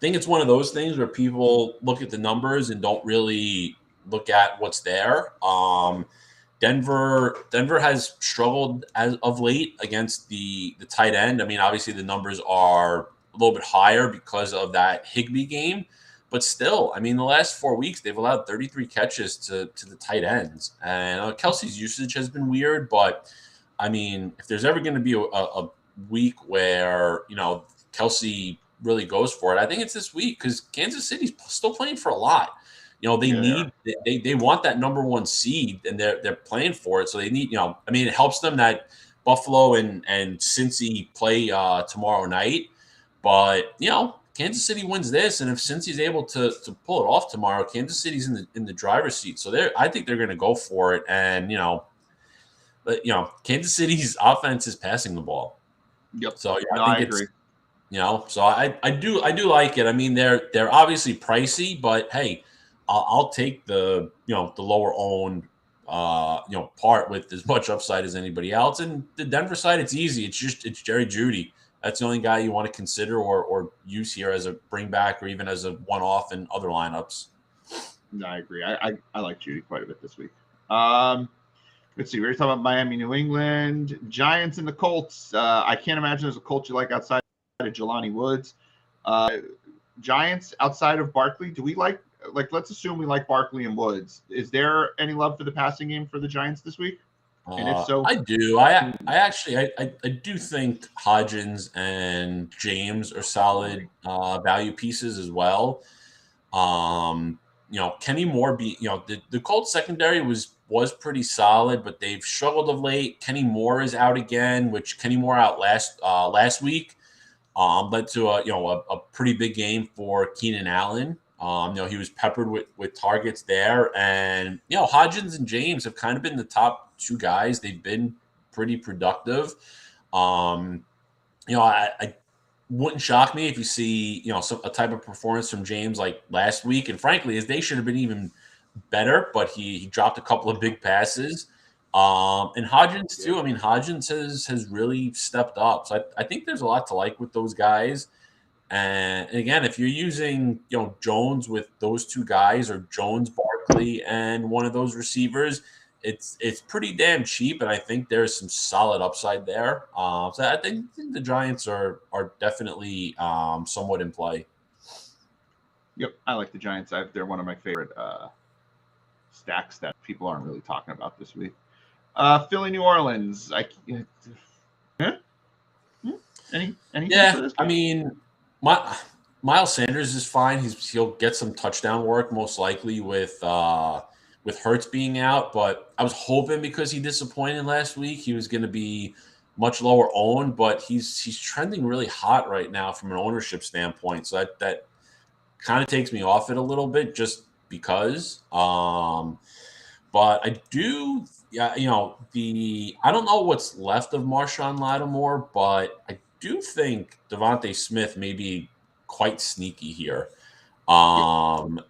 one of those things where people look at the numbers and don't really look at what's there. Denver has struggled as of late against the tight end. I mean, obviously the numbers are a little bit higher because of that Higbee game, But still, I mean, the last 4 weeks they've allowed 33 catches to the tight ends, and Kelsey's usage has been weird. But I mean, if there's ever going to be a week where Kelsey really goes for it, I think it's this week because Kansas City's still playing for a lot. They want that number one seed, and they're playing for it. So they need, I mean, it helps them that Buffalo and Cincy play tomorrow night. But Kansas City wins this, and if Cincy's able to pull it off tomorrow, Kansas City's in the driver's seat. So I think they're going to go for it. And but Kansas City's offense is passing the ball. Yep. So I agree. So I do like it. I mean, they're obviously pricey, but hey, I'll take the the lower owned part with as much upside as anybody else. And the Denver side, it's easy. It's Jerry Jeudy. That's the only guy you want to consider or use here as a bring back or even as a one off in other lineups. No, I agree. I like Jeudy quite a bit this week. Let's see. We were talking about Miami, New England, Giants, and the Colts. I can't imagine there's a Colts you like outside of Jelani Woods. Giants outside of Barkley. Do we like? Let's assume we like Barkley and Woods. Is there any love for the passing game for the Giants this week? And if so, I do. I actually do think Hodgins and James are solid value pieces as well. Kenny Moore the Colts secondary was pretty solid, but they've struggled of late. Kenny Moore is out again, which Kenny Moore out last week led to a pretty big game for Keenan Allen. He was peppered with targets there, and Hodgins and James have kind of been the top two guys. They've been pretty productive. I wouldn't shock me if you see a type of performance from James like last week, and frankly, they should have been even better, but he dropped a couple of big passes. And Hodgins too. I mean, Hodgins has really stepped up, so I think there's a lot to like with those guys. And again, if you're using Jones with those two guys or Jones, Barkley, and one of those receivers, it's pretty damn cheap, and I think there's some solid upside there. So I think the Giants are definitely somewhat in play. Yep, I like the Giants. They're one of my favorite stacks that people aren't really talking about this week. Philly, New Orleans. Any? Yeah, I mean. Miles Sanders is fine. He'll get some touchdown work most likely with Hurts being out. But I was hoping because he disappointed last week, he was going to be much lower owned. But he's trending really hot right now from an ownership standpoint. So that kind of takes me off it a little bit just because. But I do. Yeah, I don't know what's left of Marshawn Lattimore, but I do think Devontae Smith may be quite sneaky here. If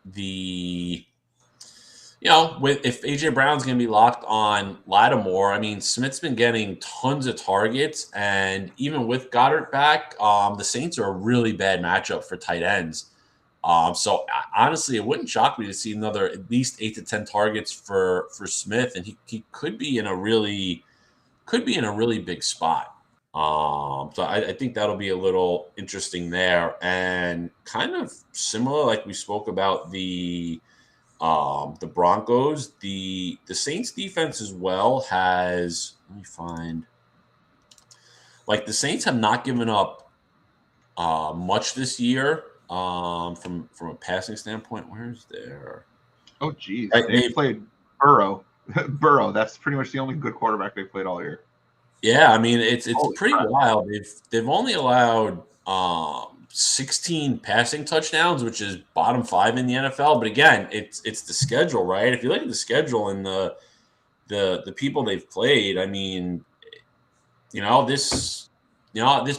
AJ Brown's going to be locked on Lattimore, I mean, Smith's been getting tons of targets, and even with Goddard back, the Saints are a really bad matchup for tight ends. So honestly, it wouldn't shock me to see another at least 8 to 10 targets for Smith, and he could be in a really big spot. So I think that'll be a little interesting there, and kind of similar, like we spoke about the Broncos. The Saints defense as well has. Let me find. Like the Saints have not given up much this year from a passing standpoint. Where's their? Oh, geez, they played Burrow. Burrow. That's pretty much the only good quarterback they played all year. Yeah, I mean it's pretty wild. They've only allowed 16 passing touchdowns, which is bottom 5 in the NFL. But again, it's the schedule, right? If you look at the schedule and the people they've played, I mean, this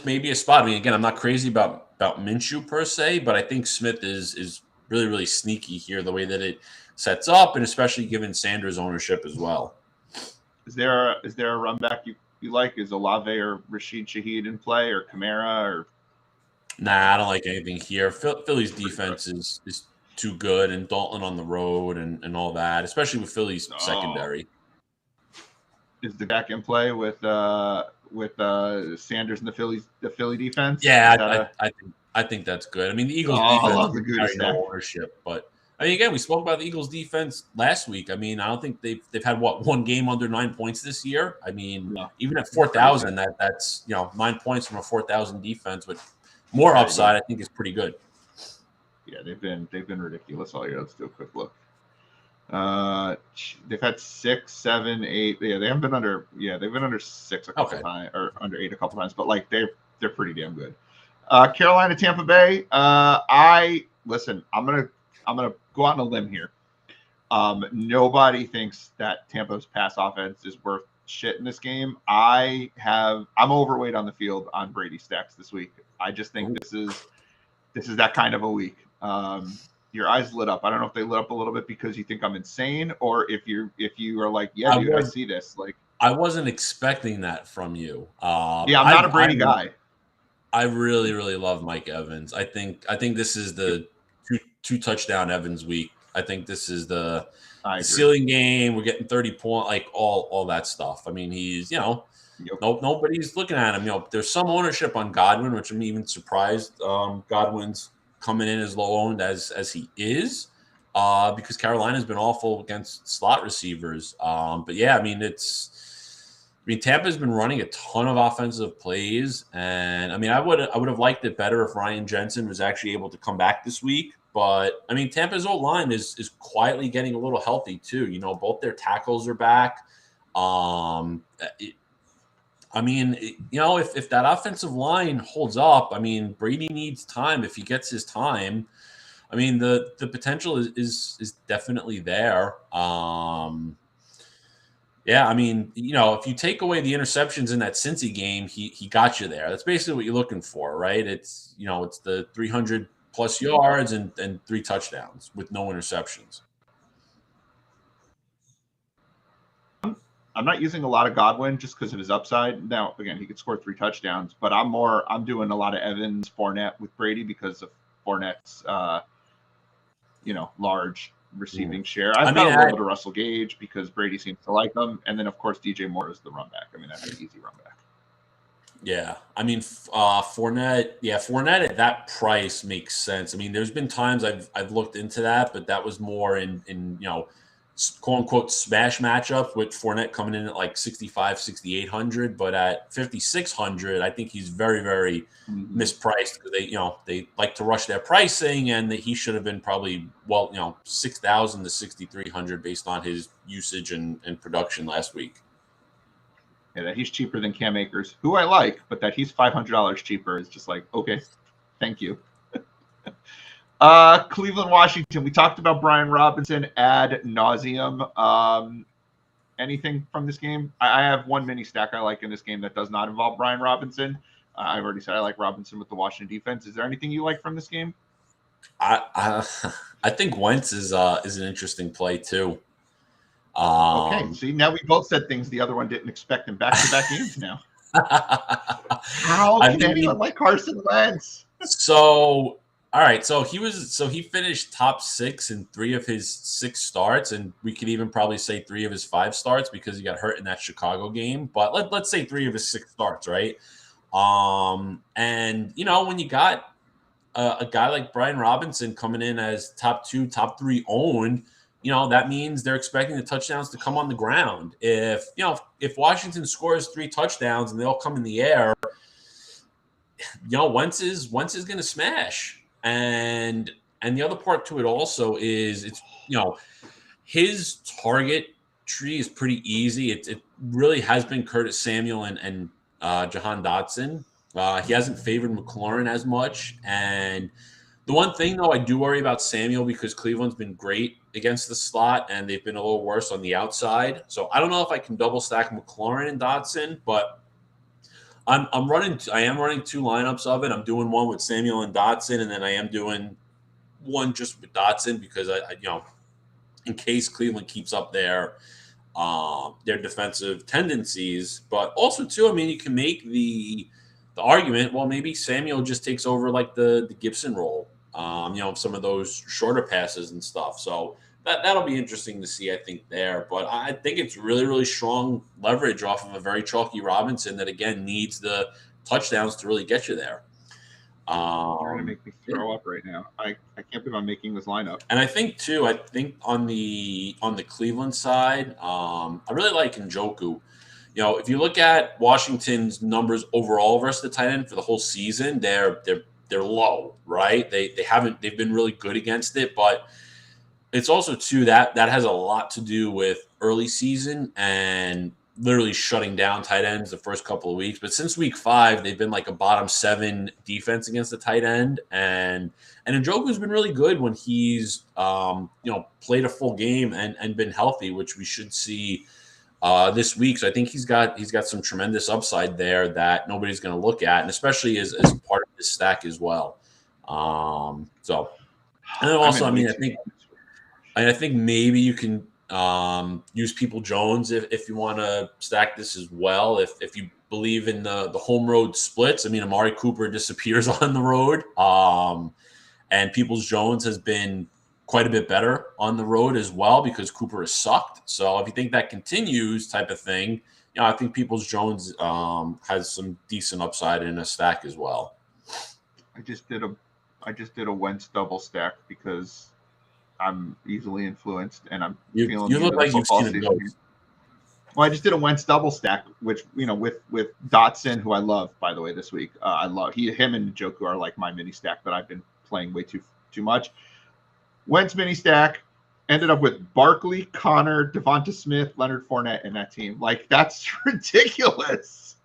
may be a spot. I mean, again, I'm not crazy about Minshew per se, but I think Smith is really, really sneaky here, the way that it sets up, and especially given Sanders' ownership as well. Is there a run back you like? Is Olave or Rashid Shaheed in play, or Kamara, or? Nah, I don't like anything here. Philly's defense is too good, and Dalton on the road and all that, especially with Philly's secondary. Is the back in play with Sanders and the Philly defense? Yeah, I think that's good. I mean, the Eagles I defense love the Gutta carry stack. no ownership, but I mean, again, we spoke about the Eagles defense last week. I mean, I don't think they've had one game under 9 points this year. I mean, even at 4,000, that's 9 points from a 4,000 defense with more upside. I think is pretty good. Yeah, they've been ridiculous all year. Let's do a quick look. They've had 6, 7, 8. Yeah, they haven't been under. Yeah, they've been under 6 a couple times, or under 8 a couple times. But like they're pretty damn good. Carolina, Tampa Bay. Listen. I'm gonna go out on a limb here. Nobody thinks that Tampa's pass offense is worth shit in this game. I'm overweight on the field on Brady stacks this week. I just think this is that kind of a week. Your eyes lit up. I don't know if they lit up a little bit because you think I'm insane, or if you are like, yeah, dude, I see this. Like, I wasn't expecting that from you. I'm not a Brady guy. I really, really love Mike Evans. I think this is the two touchdown Evans week. I think this is the ceiling game. We're getting 30 points, like all that stuff. I mean, he's nobody's looking at him. There's some ownership on Godwin, which I'm even surprised. Godwin's coming in as low owned as he is, because Carolina's been awful against slot receivers. But yeah, I mean Tampa's been running a ton of offensive plays, and I mean I would have liked it better if Ryan Jensen was actually able to come back this week. But I mean Tampa's old line is quietly getting a little healthy too. Both their tackles are back. If that offensive line holds up, I mean, Brady needs time. If he gets his time, I mean, the potential is definitely there. I mean, if you take away the interceptions in that Cincy game, he got you there. That's basically what you're looking for, right? It's it's the 300 plus yards and 3 touchdowns with no interceptions. I'm not using a lot of Godwin just because of his upside. Now, again, he could score 3 touchdowns, but I'm doing a lot of Evans, Fournette with Brady because of Fournette's, large receiving share. I've got a little bit of Russell Gage because Brady seems to like him. And then, of course, DJ Moore is the run back. I mean, that's an easy run back. Yeah. I mean, Fournette at that price makes sense. I mean, there's been times I've looked into that, but that was more in quote unquote smash matchup with Fournette coming in at like 6,500, 6,800, but at 5,600, I think he's very, very mispriced because they like to rush their pricing, and that he should have been probably 6,000 to 6,300 based on his usage and production last week. Yeah, that he's cheaper than Cam Akers, who I like, but that he's $500 cheaper is just like, okay, thank you. Cleveland, Washington. We talked about Brian Robinson ad nauseum. Anything from this game? I have one mini stack I like in this game that does not involve Brian Robinson. I've already said I like Robinson with the Washington defense. Is there anything you like from this game? I think Wentz is an interesting play too. Okay, see, now we both said things the other one didn't expect in back-to-back games now. How can anyone like Carson Wentz? So, all right, so he finished top 6 in 3 of his 6 starts, and we could even probably say 3 of his 5 starts because he got hurt in that Chicago game. But let's say 3 of his 6 starts, right? And when you got a guy like Brian Robinson coming in as top 2, top 3 owned, that means they're expecting the touchdowns to come on the ground. If Washington scores 3 touchdowns and they all come in the air, Wentz is going to smash. And the other part to it also is it's his target tree is pretty easy. It really has been Curtis Samuel and Jahan Dotson. He hasn't favored McLaurin as much. And the one thing, though, I do worry about Samuel because Cleveland's been great against the slot and they've been a little worse on the outside. So I don't know if I can double stack McLaurin and Dotson, but I am running 2 lineups of it. I'm doing one with Samuel and Dotson, and then I am doing one just with Dotson because I in case Cleveland keeps up their defensive tendencies. But also too, I mean, you can make the argument, well, maybe Samuel just takes over like the Gibson role, some of those shorter passes and stuff. So that'll be interesting to see, I think, there. But I think it's really, really strong leverage off of a very chalky Robinson that, again, needs the touchdowns to really get you there. You're gonna make me throw up right now. I can't believe I'm making this lineup. And I think too. I think on the Cleveland side, I really like Njoku. You know, if you look at Washington's numbers overall versus the tight end for the whole season, they're low, right? They've been really good against it, but it's also too that has a lot to do with early season and literally shutting down tight ends the first couple of weeks. But since week 5, they've been like a bottom 7 defense against the tight end, and Njoku's been really good when he's played a full game and been healthy, which we should see this week. So I think he's got some tremendous upside there that nobody's going to look at, and especially as part of this stack as well. So, and then also, I think maybe you can use People Jones if you want to stack this as well. If you believe in the home road splits, I mean, Amari Cooper disappears on the road, and Peoples Jones has been quite a bit better on the road as well because Cooper has sucked. So if you think that continues, type of thing, I think Peoples Jones has some decent upside in a stack as well. I just did a Wentz double stack because I'm easily influenced, and I'm feeling. You look like you've seen it. Well, I just did a Wentz double stack, which with Dotson, who I love, by the way, this week. I love him and Njoku are like my mini stack that I've been playing way too much. Wentz mini stack ended up with Barkley, Connor, Devonta Smith, Leonard Fournette in that team. Like, that's ridiculous.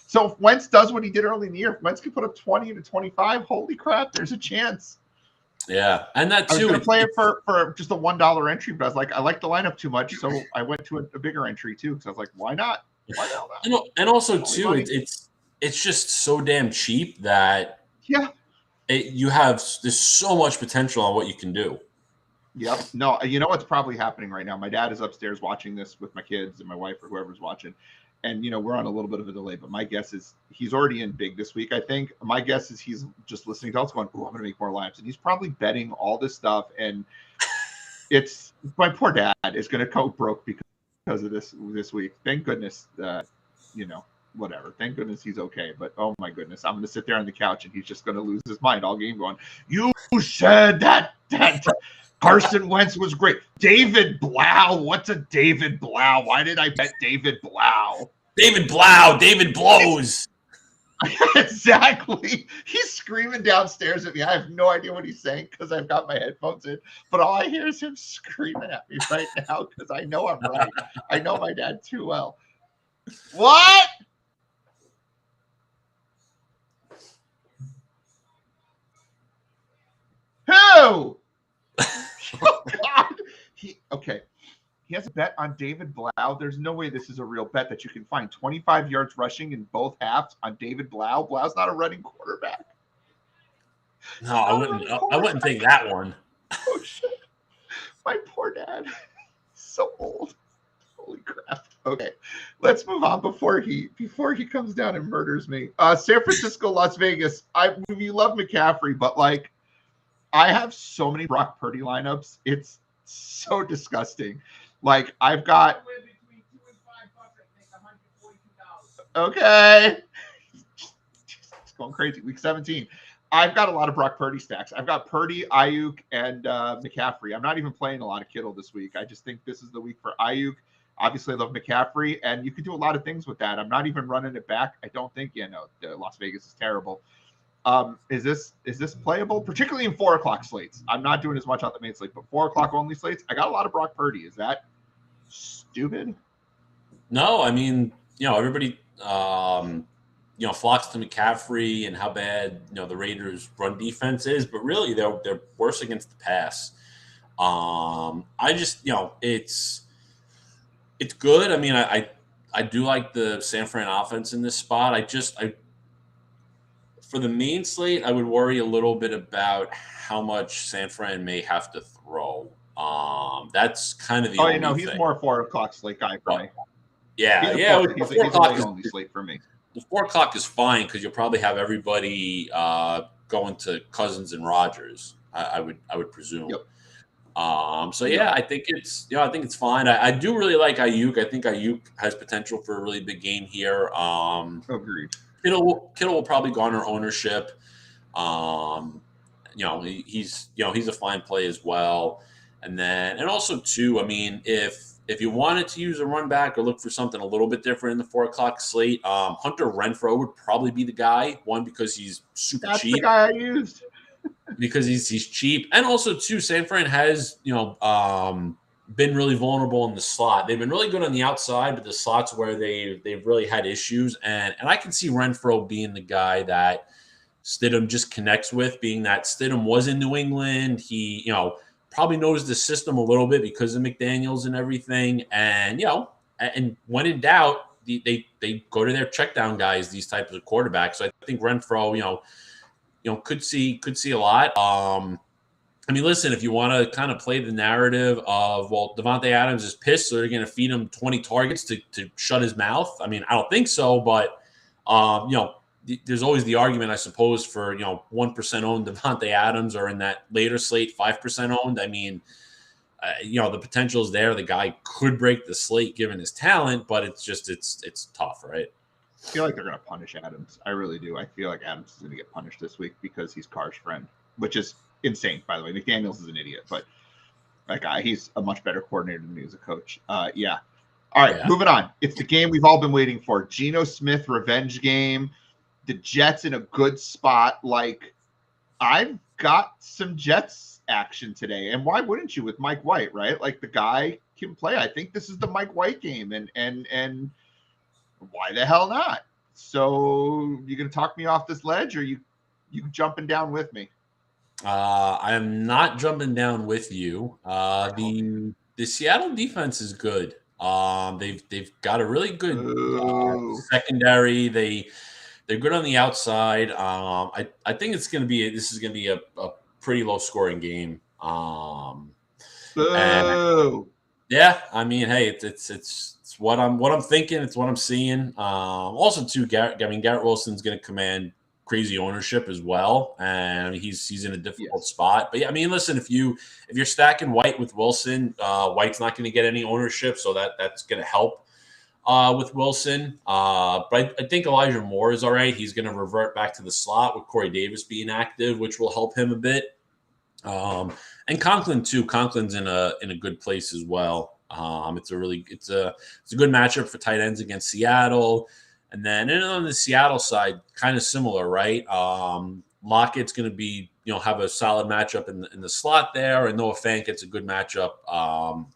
So if Wentz does what he did early in the year, if Wentz could put up 20 to 25, holy crap, there's a chance. Yeah, and that too. I was going to play it for just a $1 entry, but I was like, I like the lineup too much, so I went to a bigger entry too. Because I was like, why not? Why not? And also too, it's just so damn cheap that there's so much potential on what you can do. Yep. No, you know what's probably happening right now? My dad is upstairs watching this with my kids and my wife or whoever's watching. And, we're on a little bit of a delay, but my guess is he's already in big this week, I think. My guess is he's just listening to us going, oh, I'm going to make more lives. And he's probably betting all this stuff. And it's my poor dad is going to go broke because of this week. Thank goodness, whatever. Thank goodness he's okay. But, oh, my goodness, I'm going to sit there on the couch and he's just going to lose his mind all game going, you said that Carson Wentz was great. David Blau. What's a David Blau? Why did I bet David Blau? David Blau. David blows. Exactly. He's screaming downstairs at me. I have no idea what he's saying because I've got my headphones in. But all I hear is him screaming at me right now because I know I'm right. I know my dad too well. What? Who? Oh, God. He has a bet on David Blau. There's no way this is a real bet that you can find. 25 yards rushing in both halves on David Blau. Blau's not a running quarterback. No, I wouldn't take that one. Oh, shit. My poor dad. So old. Holy crap. Okay, let's move on before he comes down and murders me. San Francisco, Las Vegas. We love McCaffrey, but like, I have so many Brock Purdy lineups. It's so disgusting. Like, I've got. Okay. It's going crazy. Week 17. I've got a lot of Brock Purdy stacks. I've got Purdy, Ayuk, and McCaffrey. I'm not even playing a lot of Kittle this week. I just think this is the week for Ayuk. Obviously, I love McCaffrey, and you can do a lot of things with that. I'm not even running it back. I don't think. Las Vegas is terrible. Is this playable, particularly in 4 o'clock slates? I'm not doing as much on the main slate, but 4 o'clock only slates. I got a lot of Brock Purdy. Is that stupid? No, I mean, everybody, flocks to McCaffrey and how bad the Raiders' run defense is, but really they're worse against the pass. I just it's good. I mean, I do like the San Fran offense in this spot. For the main slate, I would worry a little bit about how much San Fran may have to throw. That's kind of the only thing. He's more a 4 o'clock slate guy for me. Yeah. He's a only slate for me. The 4 o'clock is fine because you'll probably have everybody going to Cousins and Rodgers. I would presume. Yep. I think it's fine. I do really like Ayuk. I think Ayuk has potential for a really big game here. Agreed. Kittle will probably garner ownership. He's a fine play as well. And also too, I mean, if you wanted to use a run back or look for something a little bit different in the 4 o'clock slate, Hunter Renfrow would probably be the guy. One, because he's super That's cheap. the guy I used. Because he's cheap, and also too, San Fran has been really vulnerable in the slot. They've been really good on the outside, but the slots where they've really had issues, and I can see Renfrow being the guy that Stidham just connects with, being that Stidham was in New England. He probably knows the system a little bit because of McDaniels and everything, and and when in doubt, they go to their check down guys, these types of quarterbacks. So I think Renfrow, could see a lot. I mean, listen, if you want to kind of play the narrative of, well, Devontae Adams is pissed, so they're going to feed him 20 targets to shut his mouth. I mean, I don't think so, but there's always the argument, I suppose, for 1% owned Devontae Adams, or in that later slate 5% owned. I mean, the potential is there. The guy could break the slate given his talent, but it's tough, right? I feel like they're going to punish Adams. I really do. I feel like Adams is going to get punished this week because he's Carr's friend, which is insane, by the way. McDaniels is an idiot, but that guy, he's a much better coordinator than me as a coach. Yeah. All right, moving on. It's the game we've all been waiting for. Geno Smith revenge game. The Jets in a good spot. Like, I've got some Jets action today, and why wouldn't you with Mike White, right? Like, the guy can play. I think this is the Mike White game, and why the hell not? So you gonna talk me off this ledge, or you jumping down with me? I am not jumping down with you. The Seattle defense is good. They've got a really good secondary. They're good on the outside. I think this is going to be a pretty low scoring game. Yeah, I mean, hey, it's what I'm thinking. It's what I'm seeing. Also, too, Garrett Wilson's going to command crazy ownership as well, and he's in a difficult spot. But yeah, I mean, listen, if you're stacking White with Wilson, White's not going to get any ownership, so that's going to help with Wilson. But I think Elijah Moore is all right. He's going to revert back to the slot with Corey Davis being active, which will help him a bit. And Conklin too. Conklin's in a good place as well. It's a good matchup for tight ends against Seattle. And then on the Seattle side, kind of similar, right? Lockett's going to be, have a solid matchup in the slot there, and Noah Fant gets a good matchup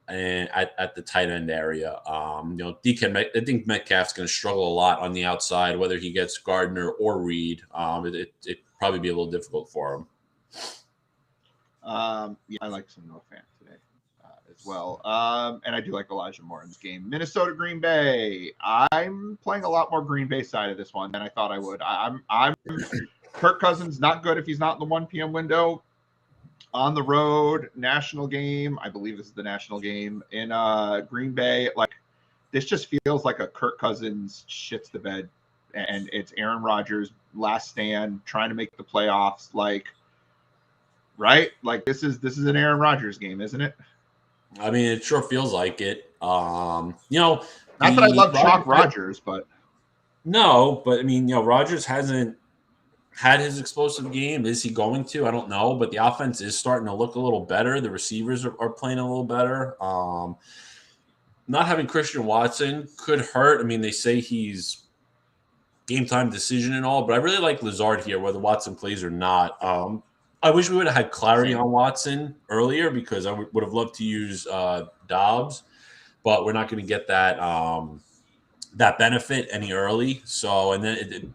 and at the tight end area. I think Metcalf's going to struggle a lot on the outside, whether he gets Gardner or Reed. It probably be a little difficult for him. I like some Noah Fant today as well. And I do like Elijah Moore in this game. Minnesota, Green Bay. I'm playing a lot more Green Bay side of this one than I thought I would. I'm Kirk Cousins, not good if he's not in the 1 p.m. window. On the road, national game. I believe this is the national game in Green Bay. Like, this just feels like a Kirk Cousins shits the bed, and it's Aaron Rodgers' last stand, trying to make the playoffs. Like, right? Like, this is an Aaron Rodgers game, isn't it? I mean, it sure feels like it. Not that I love Chalk Rodgers, but no, but I mean, Rodgers hasn't had his explosive game. Is he going to? I don't know, but the offense is starting to look a little better. The receivers are playing a little better. Not having Christian Watson could hurt. I mean, they say he's game time decision and all, but I really like Lazard here, whether Watson plays or not. I wish we would have had clarity on Watson earlier, because I would have loved to use Dobbs, but we're not going to get that that benefit any early. So, and then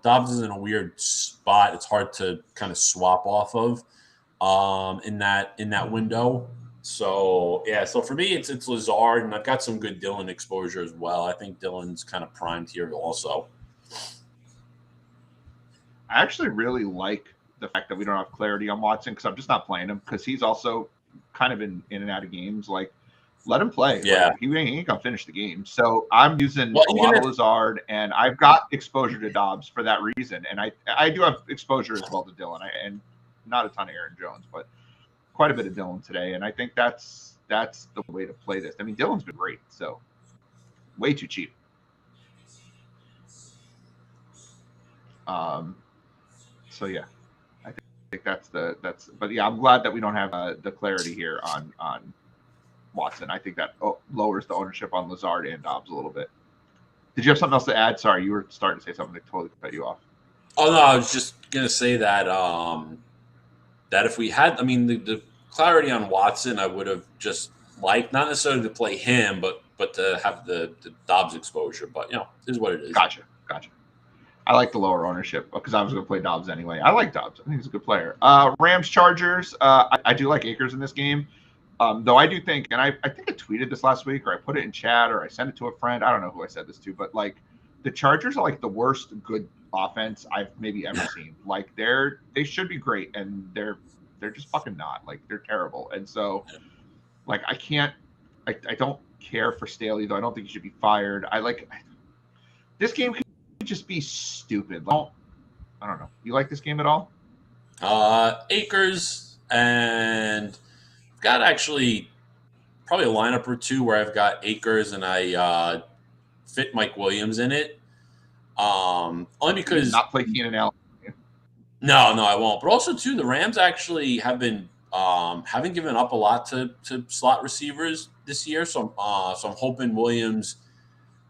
Dobbs is in a weird spot. It's hard to kind of swap off of in that window. So yeah, so for me, it's Lazard, and I've got some good Dillon exposure as well. I think Dillon's kind of primed here also. I actually really like the fact that we don't have clarity on Watson, because I'm just not playing him, because he's also kind of in and out of games. Like, let him play. Yeah. Like, he ain't gonna finish the game. So I'm using a lot of Lazard, and I've got exposure to Dobbs for that reason. And I do have exposure as well to Dillon, and not a ton of Aaron Jones, but quite a bit of Dillon today. And I think that's the way to play this. I mean, Dillon's been great, so way too cheap. So yeah, I think that's. But yeah, I'm glad that we don't have the clarity here on Watson. I think that lowers the ownership on Lazard and Dobbs a little bit. Did you have something else to add? Sorry, you were starting to say something that totally cut you off. Oh no, I was just gonna say that that if we had, I mean, the clarity on Watson, I would have just liked not necessarily to play him, but to have the Dobbs exposure. But it is what it is. Gotcha. I like the lower ownership because I was going to play Dobbs anyway. I like Dobbs. I think he's a good player. Rams Chargers. I do like Akers in this game. Though I do think, and I think I tweeted this last week, or I put it in chat, or I sent it to a friend. I don't know who I said this to, but like the Chargers are like the worst good offense I've maybe ever seen. Like they should be great, and they're just fucking not. Like they're terrible. And so, like I don't care for Staley, though. I don't think he should be fired. This game could just be stupid. Like, I don't know. You like this game at all? Akers, and I've got actually probably a lineup or two where I've got Akers and I fit Mike Williams in it. Only because not play Keenan Allen. No, I won't. But also too, the Rams actually have been haven't given up a lot to slot receivers this year. So I'm hoping Williams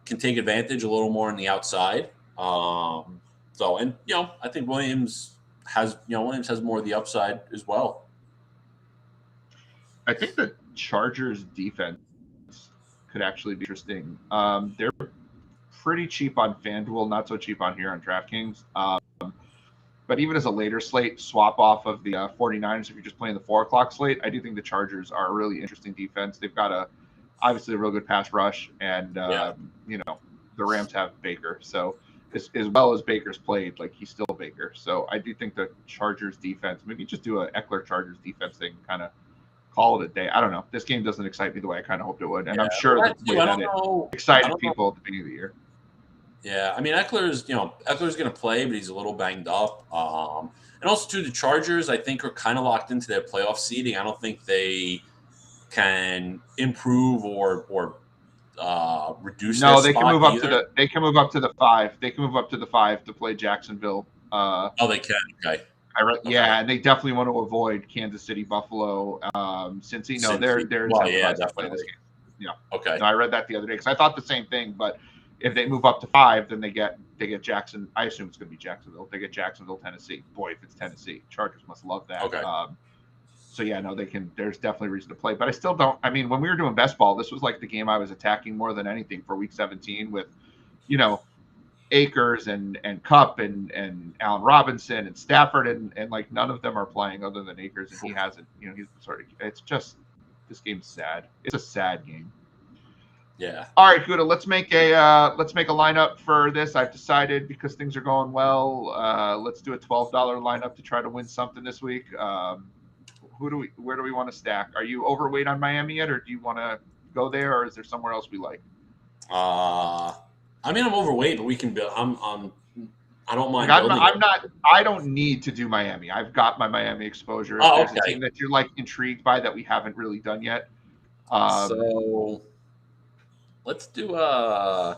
can take advantage a little more on the outside. I think Williams has more of the upside as well. I think the Chargers defense could actually be interesting. They're pretty cheap on FanDuel, not so cheap on here on DraftKings. But even as a later slate swap off of the 49ers, if you're just playing the 4 o'clock slate, I do think the Chargers are a really interesting defense. They've got obviously a real good pass rush, and the Rams have Baker. So as well as Baker's played, like he's still Baker. So I do think the Chargers defense, maybe just do a Eckler Chargers defense thing, kind of call it a day. I don't know. This game doesn't excite me the way I kind of hoped it would, and I'm sure that it excited people at the beginning of the year. Yeah, I mean Eckler's going to play, but he's a little banged up. And also too, the Chargers I think are kind of locked into their playoff seeding. I don't think they can improve or reduce. No, they can move up to the. They can move up to the 5. They can move up to the 5 to play Jacksonville. They can. Okay. Yeah, and they definitely want to avoid Kansas City, Buffalo, Cincy. No, they're incentivized to play this game. Yeah. Okay. No, I read that the other day because I thought the same thing. But if they move up to 5, then they get Jackson. I assume it's going to be Jacksonville. They get Jacksonville, Tennessee. Boy, if it's Tennessee, Chargers must love that. Okay. So yeah, no, they can. There's definitely reason to play, but I still don't. I mean, when we were doing best ball, this was like the game I was attacking more than anything for Week 17 with, Akers and Kupp and Allen Robinson and Stafford and like none of them are playing other than Akers, and he hasn't. He's sort of. It's just this game's sad. It's a sad game. Yeah. All right, Gutta, let's make a lineup for this. I've decided because things are going well. Let's do a $12 lineup to try to win something this week. Where do we want to stack? Are you overweight on Miami yet, or do you want to go there, or is there somewhere else we like? I mean, I'm overweight, but we can build. I don't mind. I'm not. I don't need to do Miami. I've got my Miami exposure. There's a team that you're like intrigued by that we haven't really done yet. So let's do a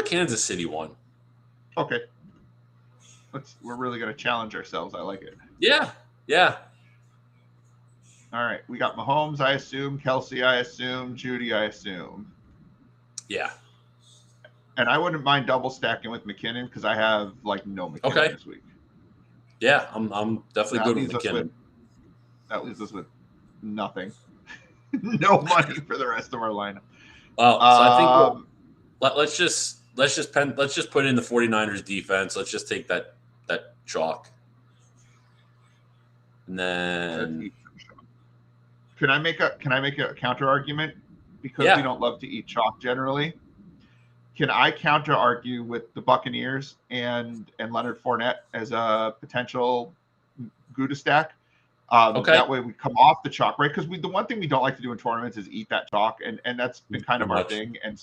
Kansas City one. Okay. We're really gonna challenge ourselves. I like it. Yeah. All right, we got Mahomes, I assume, Kelsey, I assume, Judy, I assume. Yeah. And I wouldn't mind double stacking with McKinnon because I have like no McKinnon this week. Yeah, I'm definitely good with McKinnon. That leaves us with nothing. No money for the rest of our lineup. Well, so I think let's just put in the 49ers defense. Let's just take that chalk. And then Can I make a counter argument? Because we don't love to eat chalk generally. Can I counter argue with the Buccaneers and Leonard Fournette as a potential Gutta stack? That way we come off the chalk, right? Because the one thing we don't like to do in tournaments is eat that chalk, and that's been kind of our thing. And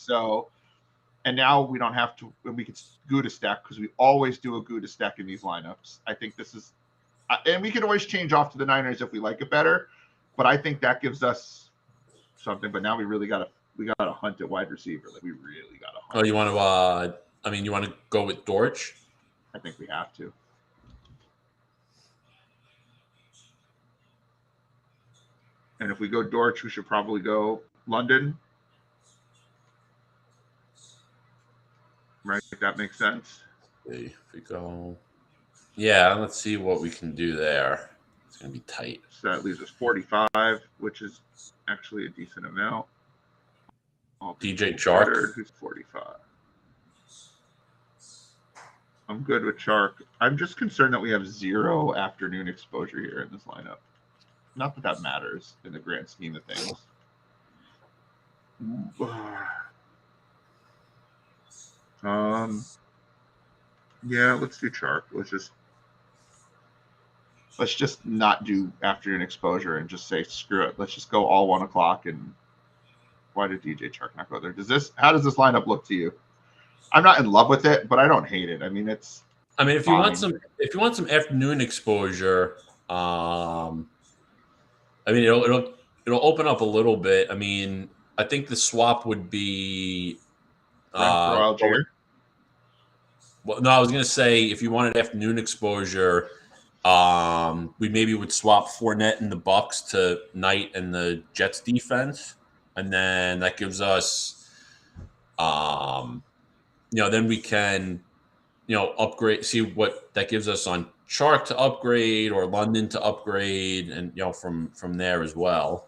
now we don't have to. We can Gutta stack because we always do a Gutta stack in these lineups. I think this is, and we can always change off to the Niners if we like it better. But I think that gives us something. But now we really got to hunt at wide receiver. Like we really got to hunt. Oh, you want to? You want to go with Dortch? I think we have to. And if we go Dortch, we should probably go London. Right? That makes sense. If we go, yeah, let's see what we can do there. It's gonna be tight. So that leaves us 45, which is actually a decent amount. DJ Chark, who's 45. I'm good with Chark. I'm just concerned that we have 0 afternoon exposure here in this lineup. Not that that matters in the grand scheme of things. Yeah, let's do Chark. Let's just not do afternoon exposure and just say screw it. Let's just go all 1 o'clock. And why did DJ Chark not go there? How does this lineup look to you? I'm not in love with it, but I don't hate it. I mean, if you want some afternoon exposure, I mean, it'll open up a little bit. I mean, I think the swap would be. Well, no, I was gonna say if you wanted afternoon exposure, we maybe would swap Fournette and the Bucks to Knight and the Jets defense, and then that gives us, then we can, upgrade. See what that gives us on Chark to upgrade or London to upgrade, and from there as well.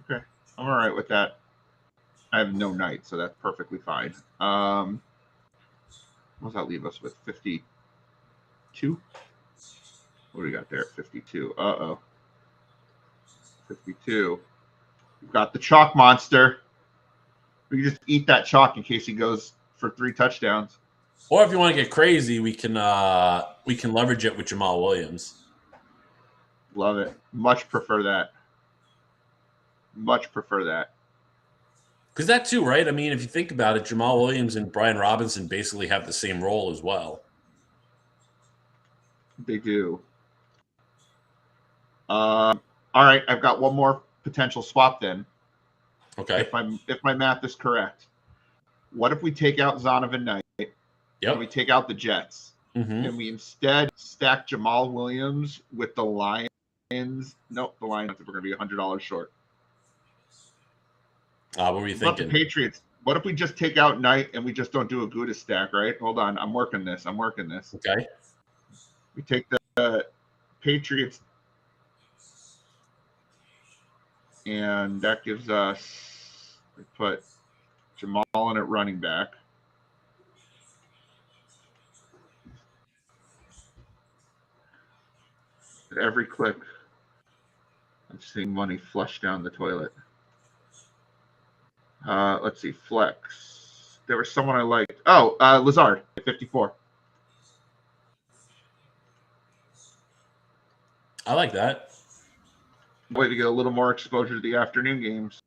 Okay, I'm all right with that. I have no Knight, so that's perfectly fine. What does that leave us with? 52? What do we got there? 52. Uh-oh. 52. We've got the chalk monster. We can just eat that chalk in case he goes for 3 touchdowns. Or if you want to get crazy, we can leverage it with Jamal Williams. Love it. Much prefer that. Much prefer that. Because that too, right? I mean, if you think about it, Jamal Williams and Brian Robinson basically have the same role as well. They do. All right, I've got one more potential swap then. Okay. If my math is correct, what if we take out Zonovan Knight? Yep. And we take out the Jets, and we instead stack Jamal Williams with the Lions? Nope, the Lions are going to be $100 short. What were you thinking? The Patriots. What if we just take out Knight and we just don't do a Gutta stack, right? Hold on. I'm working this. Okay. We take the Patriots, and that gives us, we put Jamal in at running back. At every click, I'm seeing money flush down the toilet. Let's see, flex. There was someone I liked. Oh, Lazard at 54. I like that. Way to get a little more exposure to the afternoon games.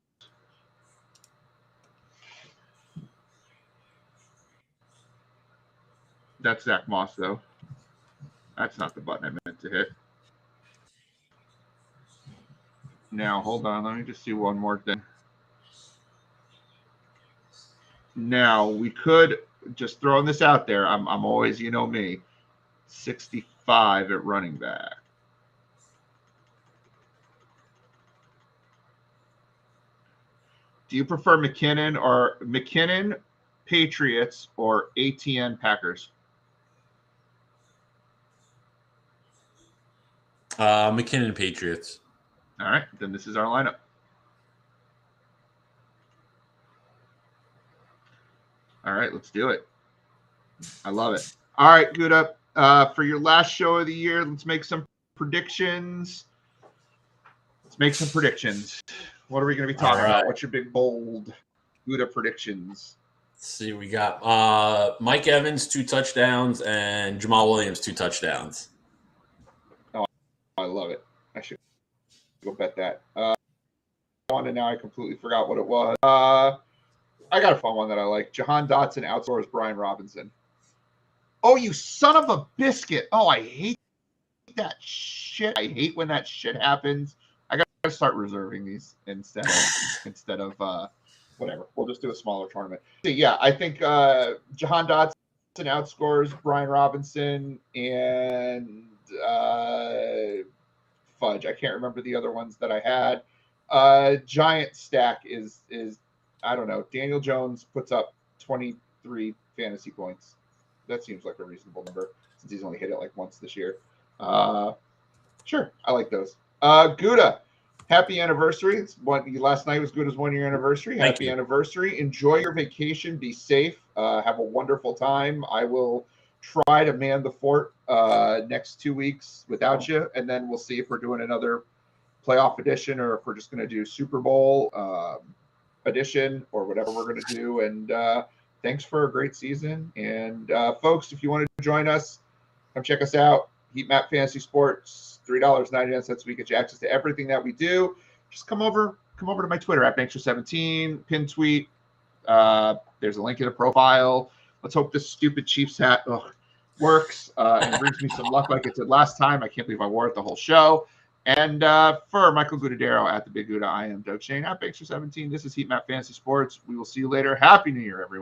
That's Zach Moss, though. That's not the button I meant to hit. Now, hold on. Let me just see one more thing. Now, we could, just throwing this out there, I'm always, me, 65 at running back. Do you prefer McKinnon, Patriots, or ATN Packers? McKinnon Patriots. All right, then this is our lineup. All right, let's do it. I love it. All right, Gutta, for your last show of the year, let's make some predictions. What are we going to be talking about? What's your big, bold Gutta predictions? Let's see, we got Mike Evans, 2 touchdowns, and Jamal Williams, 2 touchdowns. Oh, I love it. I should go bet that. And now I completely forgot what it was. I got a fun one that I like. Jahan Dotson outscores Brian Robinson. Oh, you son of a biscuit. Oh, I hate that shit. I hate when that shit happens. I got to start reserving these instead of whatever. We'll just do a smaller tournament. So, yeah, I think Jahan Dotson outscores Brian Robinson, and fudge. I can't remember the other ones that I had. Giant stack is I don't know. Daniel Jones puts up 23 fantasy points. That seems like a reasonable number since he's only hit it like once this year. Sure, I like those. Gutta, happy anniversary. Last night was Gutta's 1 year anniversary. Happy anniversary. Enjoy your vacation. Be safe. Have a wonderful time. I will try to man the fort next 2 weeks without you, and then we'll see if we're doing another playoff edition or if we're just going to do Super Bowl edition or whatever we're going to do. And thanks for a great season. And folks, if you want to join us, come check us out. Heat Map Fantasy Sports, $3.99 a week. Get you access to everything that we do. Just come over to my Twitter at Bankster17, pin tweet. There's a link in the profile. Let's hope this stupid Chiefs hat works and brings me some luck like it did last time. I can't believe I wore it the whole show. And for Michael Gudadero at the Big Gutta, I am Doug Shane at Bankster17. This is Heat Map Fantasy Sports. We will see you later. Happy New Year, everyone.